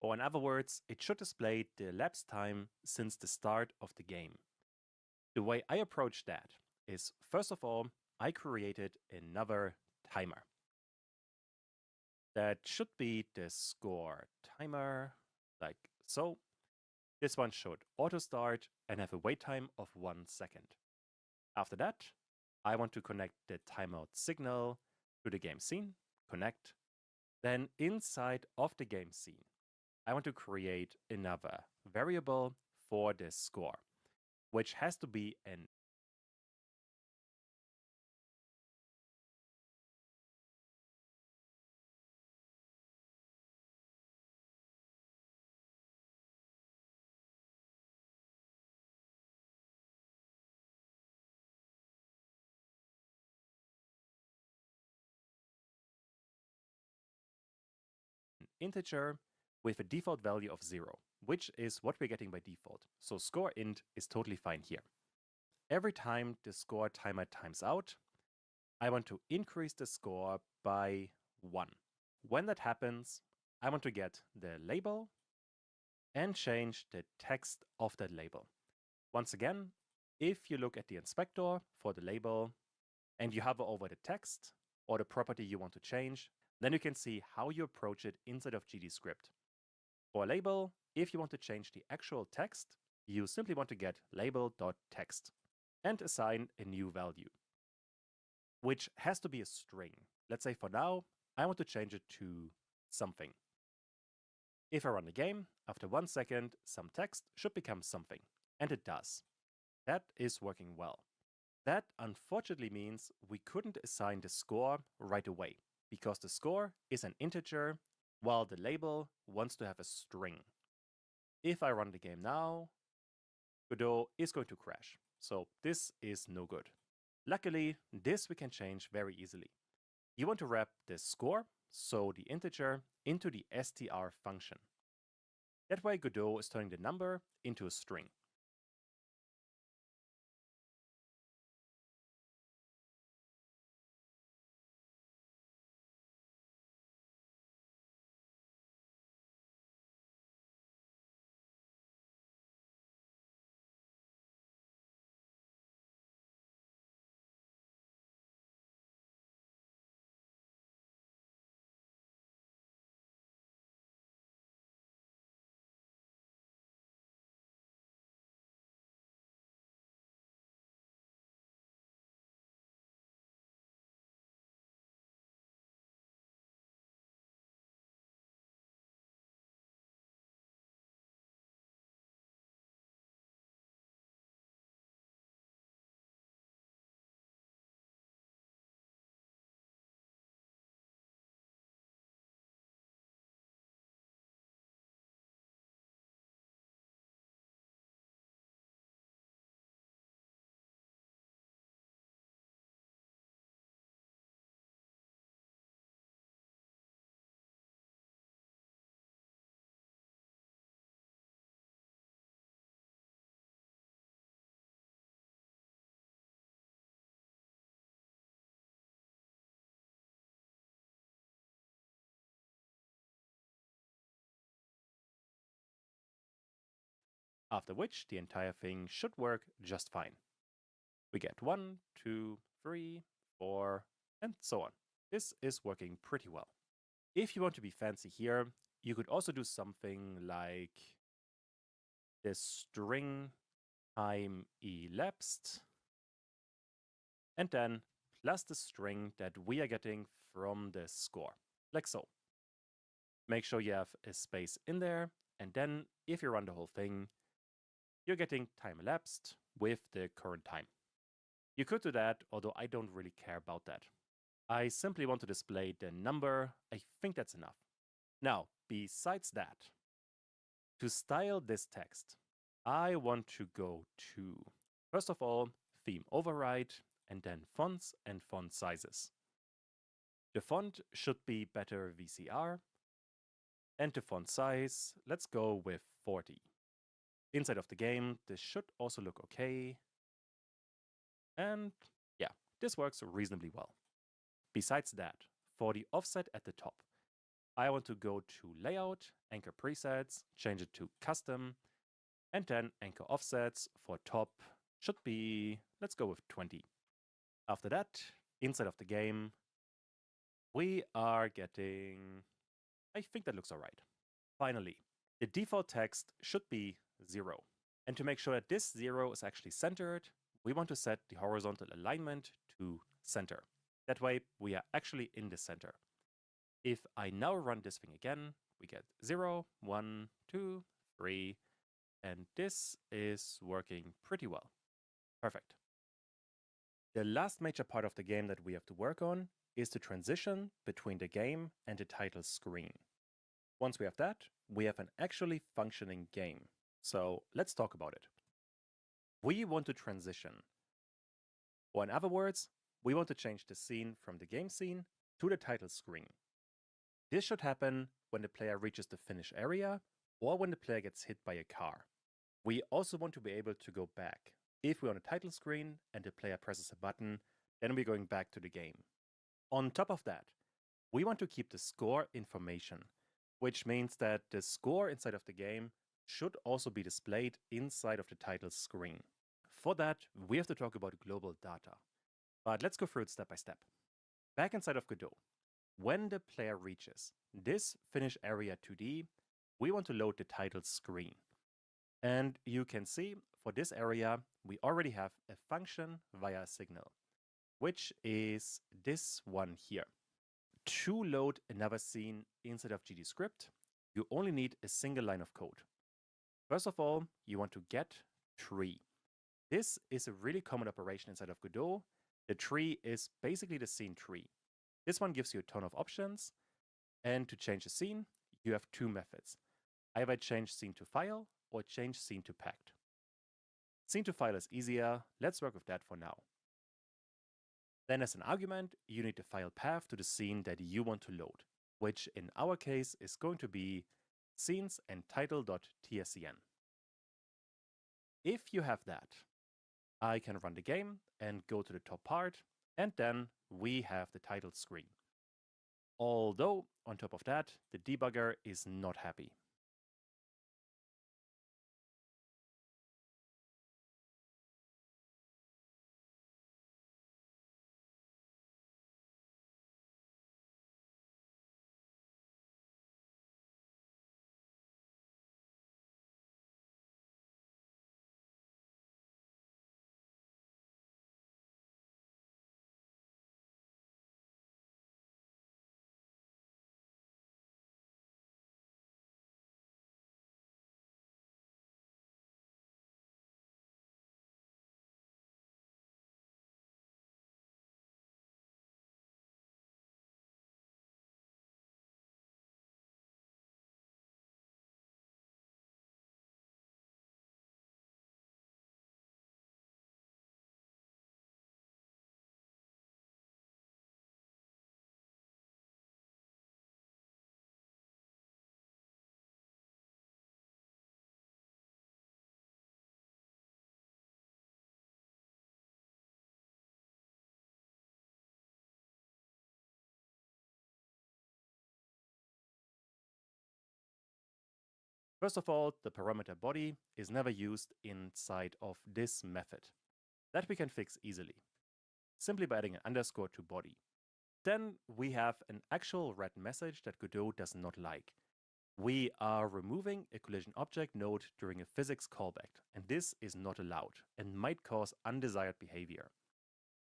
Or in other words, it should display the elapsed time since the start of the game. The way I approach that is, first of all, I created another timer. That should be the score timer, like so. This one should auto start and have a wait time of 1 second. After that, I want to connect the timeout signal to the game scene, connect. Then inside of the game scene, I want to create another variable for this score, which has to be an integer with a default value of 0, which is what we're getting by default. So score int is totally fine here. Every time the score timer times out, I want to increase the score by 1. When that happens, I want to get the label and change the text of that label. Once again, if you look at the inspector for the label and you hover over the text or the property you want to change, then you can see how you approach it inside of GDScript. For a label, if you want to change the actual text, you simply want to get label.text and assign a new value, which has to be a string. Let's say for now, I want to change it to something. If I run the game, after 1 second, some text should become something, and it does. That is working well. That unfortunately means we couldn't assign the score right away, because the score is an integer, while the label wants to have a string. If I run the game now, Godot is going to crash, so this is no good. Luckily, this we can change very easily. You want to wrap the score, so the integer, into the str function. That way Godot is turning the number into a string. After which the entire thing should work just fine. We get 1, 2, 3, 4, and so on. This is working pretty well. If you want to be fancy here, you could also do something like the string time elapsed, and then plus the string that we are getting from the score, like so. Make sure you have a space in there, and then if you run the whole thing, you're getting time elapsed with the current time. You could do that, although I don't really care about that. I simply want to display the number. I think that's enough. Now, besides that, to style this text, I want to go to, first of all, theme override, and then fonts and font sizes. The font should be better VCR, and the font size, let's go with 40. Inside of the game, this should also look okay. And yeah, this works reasonably well. Besides that, for the offset at the top, I want to go to Layout, Anchor Presets, change it to Custom, and then Anchor Offsets for top should be, let's go with 20. After that, inside of the game, we are getting, I think that looks all right. Finally, the default text should be 0. And to make sure that this 0 is actually centered, we want to set the horizontal alignment to center. That way, we are actually in the center. If I now run this thing again, we get 0, 1, 2, 3, and this is working pretty well. Perfect. The last major part of the game that we have to work on is the transition between the game and the title screen. Once we have that, we have an actually functioning game. So let's talk about it. We want to transition. Or in other words, we want to change the scene from the game scene to the title screen. This should happen when the player reaches the finish area or when the player gets hit by a car. We also want to be able to go back. If we're on a title screen and the player presses a button, then we're going back to the game. On top of that, we want to keep the score information, which means that the score inside of the game should also be displayed inside of the title screen. For that, we have to talk about global data. But let's go through it step by step. Back inside of Godot, when the player reaches this finish area 2D, we want to load the title screen. And you can see for this area, we already have a function via a signal, which is this one here. To load another scene inside of GDScript, you only need a single line of code. First of all, you want to get tree. This is a really common operation inside of Godot. The tree is basically the scene tree. This one gives you a ton of options. And to change a scene, you have two methods. Either change scene to file or change scene to packed. Scene to file is easier. Let's work with that for now. Then as an argument, you need the file path to the scene that you want to load, which in our case is going to be scenes and title.tscn. If you have that, I can run the game and go to the top part, and then we have the title screen. Although, on top of that, the debugger is not happy. First of all, the parameter body is never used inside of this method. That we can fix easily, simply by adding an underscore to body. Then we have an actual red message that Godot does not like. We are removing a collision object node during a physics callback, and this is not allowed and might cause undesired behavior.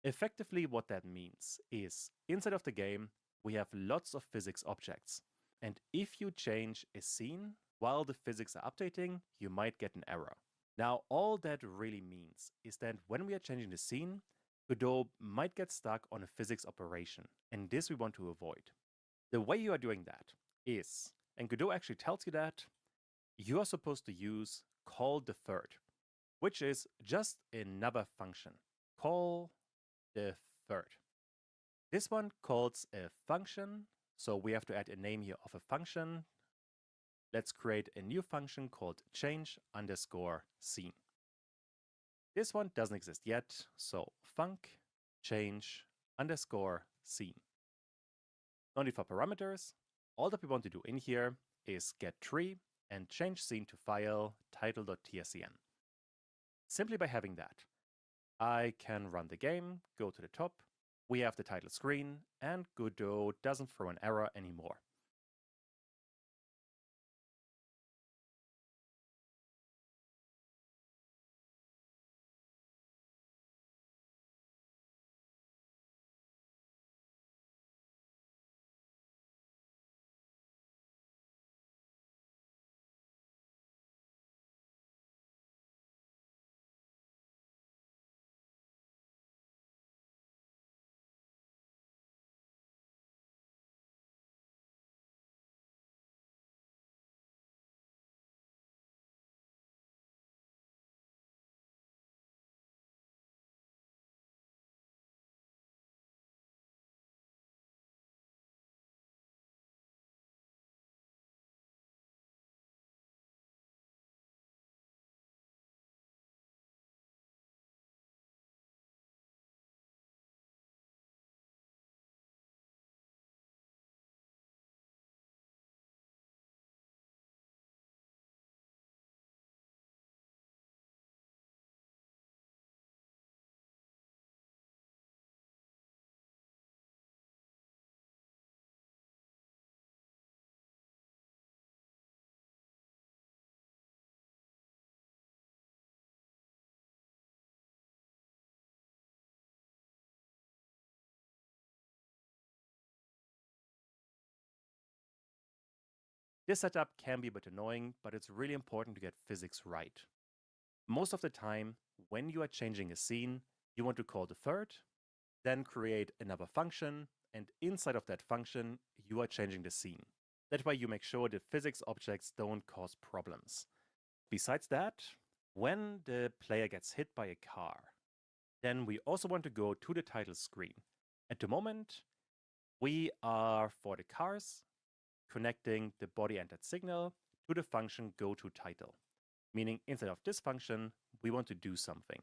Effectively, what that means is, inside of the game, we have lots of physics objects, and if you change a scene while the physics are updating, you might get an error. Now, all that really means is that when we are changing the scene, Godot might get stuck on a physics operation, and this we want to avoid. The way you are doing that is, and Godot actually tells you that, you are supposed to use call deferred, which is just another function. Call deferred. This one calls a function, so we have to add a name here of a function. Let's create a new function called change underscore scene. This one doesn't exist yet, so func change underscore scene. No need for parameters. All that we want to do in here is get tree and change scene to file title.tscn. Simply by having that, I can run the game, go to the top, we have the title screen, and Godot doesn't throw an error anymore. This setup can be a bit annoying, but it's really important to get physics right. Most of the time, when you are changing a scene, you want to call the third, then create another function, and inside of that function, you are changing the scene. That way you make sure the physics objects don't cause problems. Besides that, when the player gets hit by a car, then we also want to go to the title screen. At the moment, we are, for the cars, connecting the body entered signal to the function goToTitle, meaning inside of this function, we want to do something.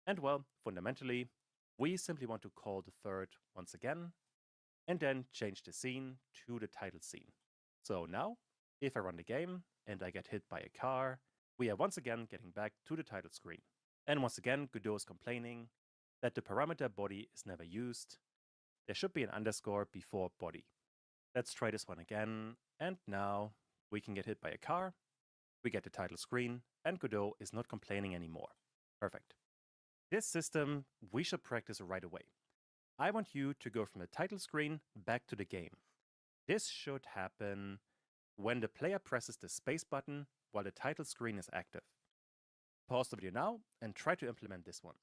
And well, fundamentally, we simply want to call the third once again, and then change the scene to the title scene. So now, if I run the game and I get hit by a car, we are once again getting back to the title screen. And once again, Godot is complaining that the parameter body is never used. There should be an underscore before body. Let's try this one again, and now we can get hit by a car, we get the title screen, and Godot is not complaining anymore. Perfect. This system we should practice right away. I want you to go from the title screen back to the game. This should happen when the player presses the space button while the title screen is active. Pause the video now and try to implement this one.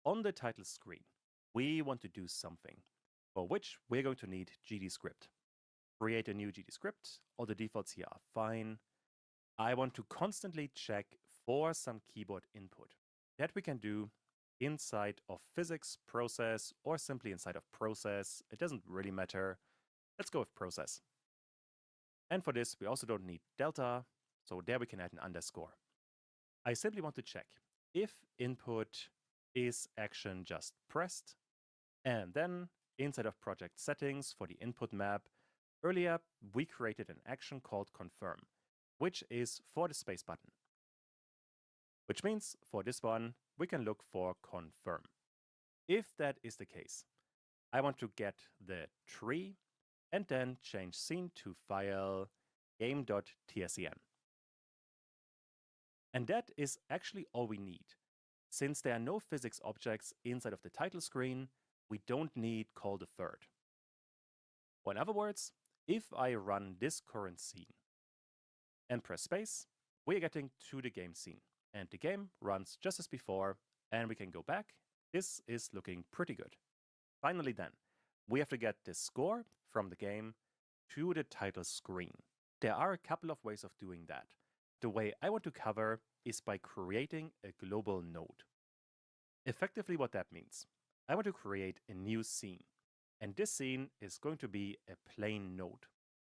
On the title screen, we want to do something, for which we're going to need GD script. Create a new GD script. All the defaults here are fine. I want to constantly check for some keyboard input. That we can do inside of physics process or simply inside of process. It doesn't really matter. Let's go with process. And for this, we also don't need delta, so there we can add an underscore. I simply want to check if input is action just pressed, and then inside of project settings for the input map, earlier we created an action called confirm, which is for the space button. Which means for this one, we can look for confirm. If that is the case, I want to get the tree and then change scene to file game.tscn. And that is actually all we need. Since there are no physics objects inside of the title screen, we don't need call the third. Or in other words, if I run this current scene and press space, we're getting to the game scene. And the game runs just as before, and we can go back. This is looking pretty good. Finally then, we have to get the score from the game to the title screen. There are a couple of ways of doing that. The way I want to cover is by creating a global node. Effectively what that means, I want to create a new scene. And this scene is going to be a plain node.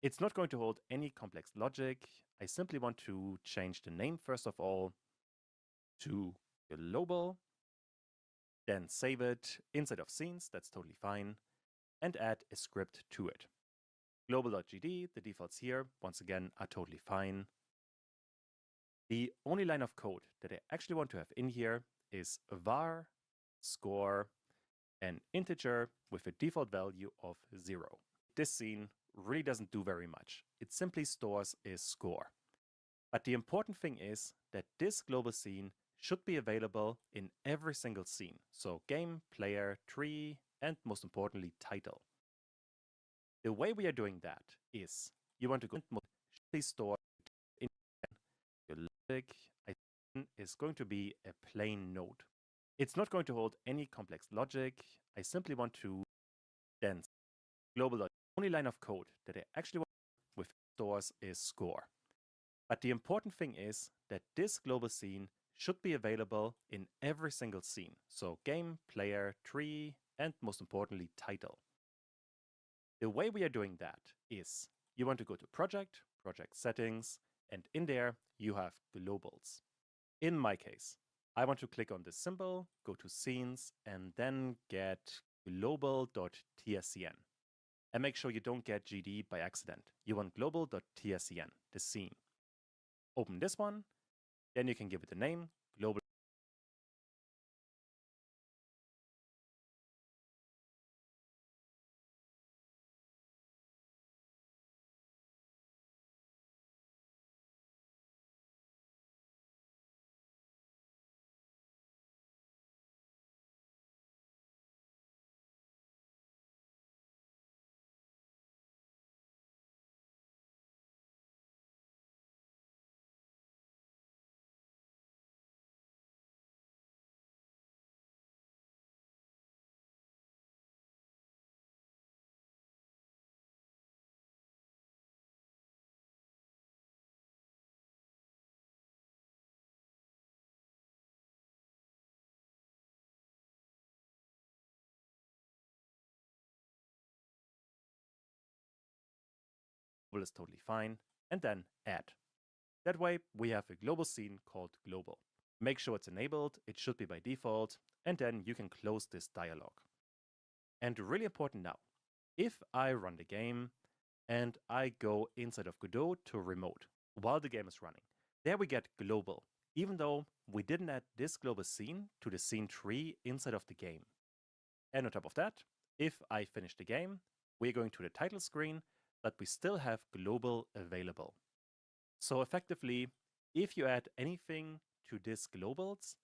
It's not going to hold any complex logic. I simply want to change the name first of all to global, then save it inside of scenes, that's totally fine, and add a script to it. Global.gd, the defaults here, once again, are totally fine. The only line of code that I actually want to have in here is var score an integer with a default value of 0. This scene really doesn't do very much. It simply stores a score. But the important thing is that this global scene should be available in every single scene. So game, player, tree, and most importantly, title. The way we are doing that is you want to go and store in your logic is going to be a plain node. It's not going to hold any complex logic. I simply want to then global. The only line of code that I actually want with stores is score. But the important thing is that this global scene should be available in every single scene. So game, player, tree, and most importantly, title. The way we are doing that is you want to go to project, project settings, and in there you have globals. In my case, I want to click on this symbol, go to scenes, and then get global.tscn. And make sure you don't get GD by accident. You want global.tscn, the scene. Open this one, then you can give it a name, global. is totally fine, and then add. That way, we have a global scene called global. Make sure it's enabled, it should be by default, and then you can close this dialog. And really important now, if I run the game and I go inside of Godot to remote while the game is running, there we get global, even though we didn't add this global scene to the scene tree inside of the game. And on top of that, if I finish the game, we're going to the title screen, but we still have global available. So effectively, if you add anything to this globals,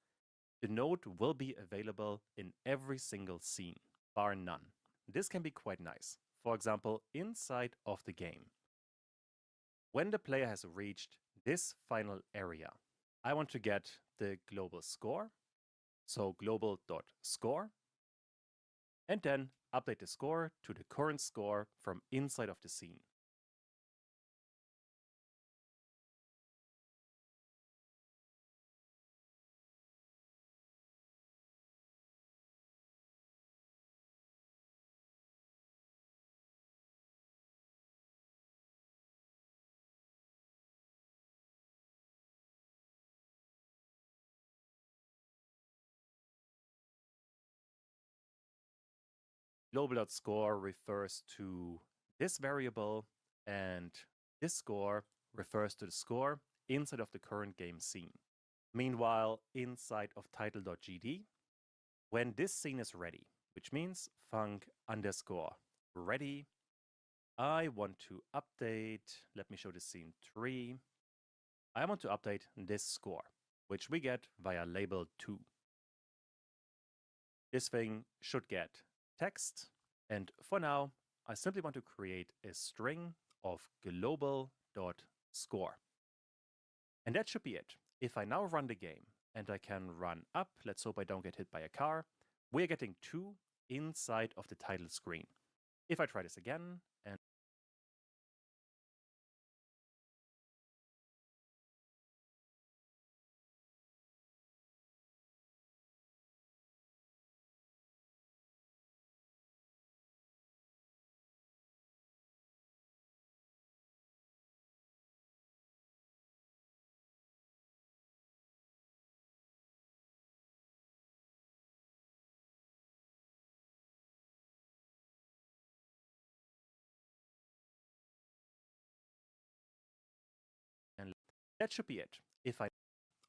the node will be available in every single scene, bar none. This can be quite nice. For example, inside of the game. When the player has reached this final area, I want to get the global score, so global.score, and then update the score to the current score from inside of the scene. Global.score refers to this variable, and this score refers to the score inside of the current game scene. Meanwhile, inside of title.gd, when this scene is ready, which means func_ready, I want to update, let me show the scene 3. I want to update this score, which we get via label 2. This thing should get text, and for now, I simply want to create a string of global.score. And that should be it. If I now run the game and I can run up, let's hope I don't get hit by a car, we're getting 2 inside of the title screen. If I try this again, and that should be it. If I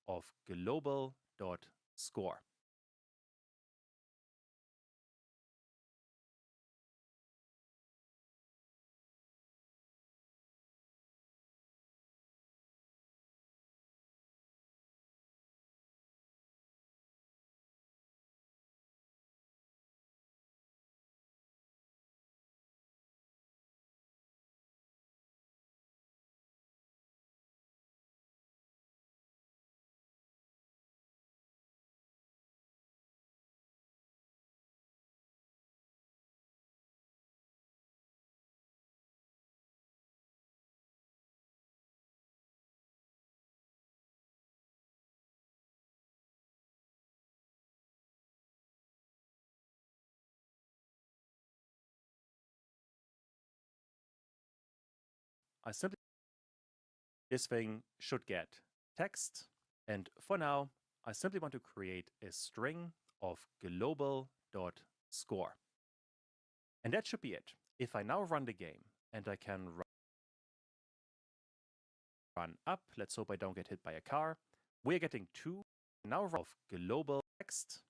of global.score. I simply this thing should get text, and for now, I simply want to create a string of global.score. And that should be it. If I now run the game and I can run up, let's hope I don't get hit by a car, we're getting 2 now of global text.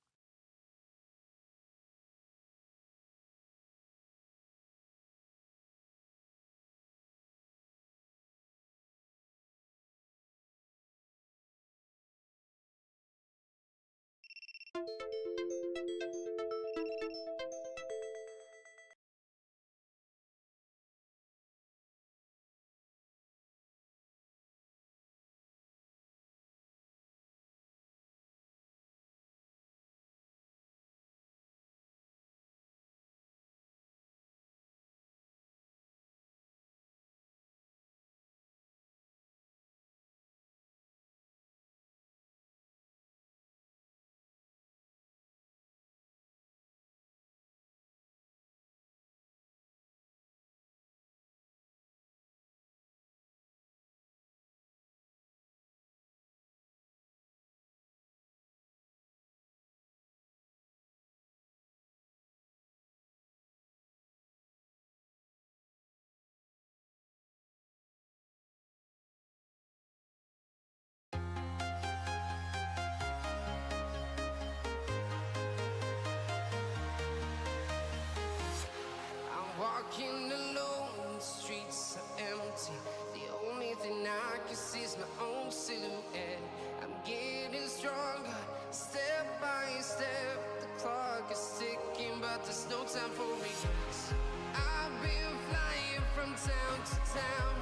walking alone, the streets are empty. The only thing I can see is my own silhouette. I'm getting stronger, step by step. The clock is ticking, but there's no time for regrets. I've been flying from town to town,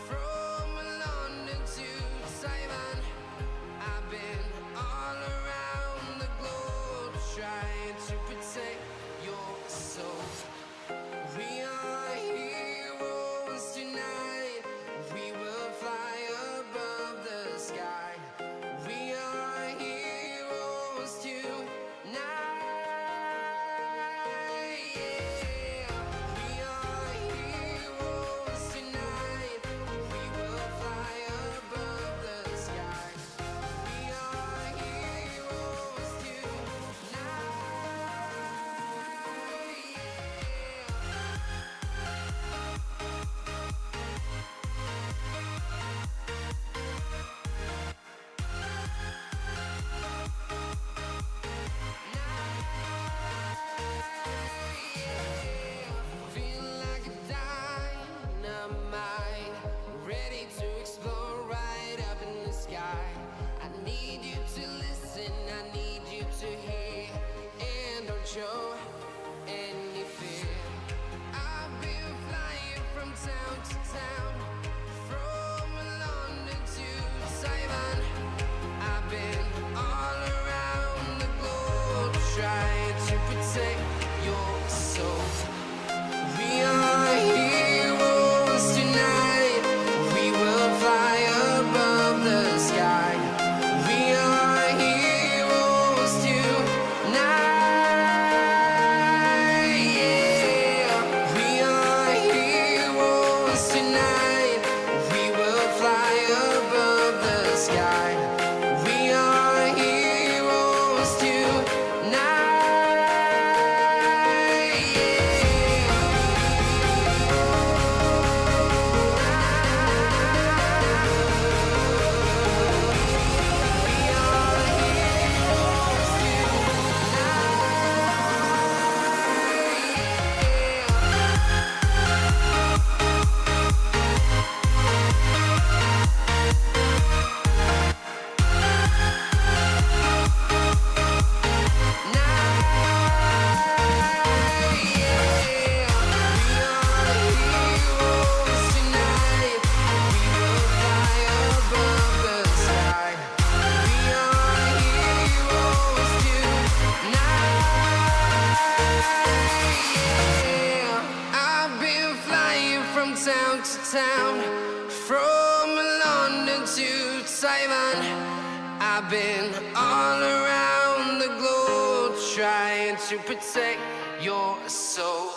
from London to Taiwan. I've been all around the globe, trying to protect your soul. We are heroes tonight. We will fly above the sky. We are heroes tonight. Yeah. We are heroes tonight. We will fly above the sky. We are heroes tonight. Feel like a dynamite, ready to explode right up in the sky. I need you to listen, I need you to hear, and don't show any fear. I've been flying from town to town, from London to Taiwan. I've been all around the globe, trying to protect your soul. We are heroes tonight. We will fly above the sky. We are heroes tonight. Yeah. We are heroes tonight. We will fly above the sky. We are heroes tonight. Town to town, from London to Taiwan. I've been all around the globe, trying to protect your soul.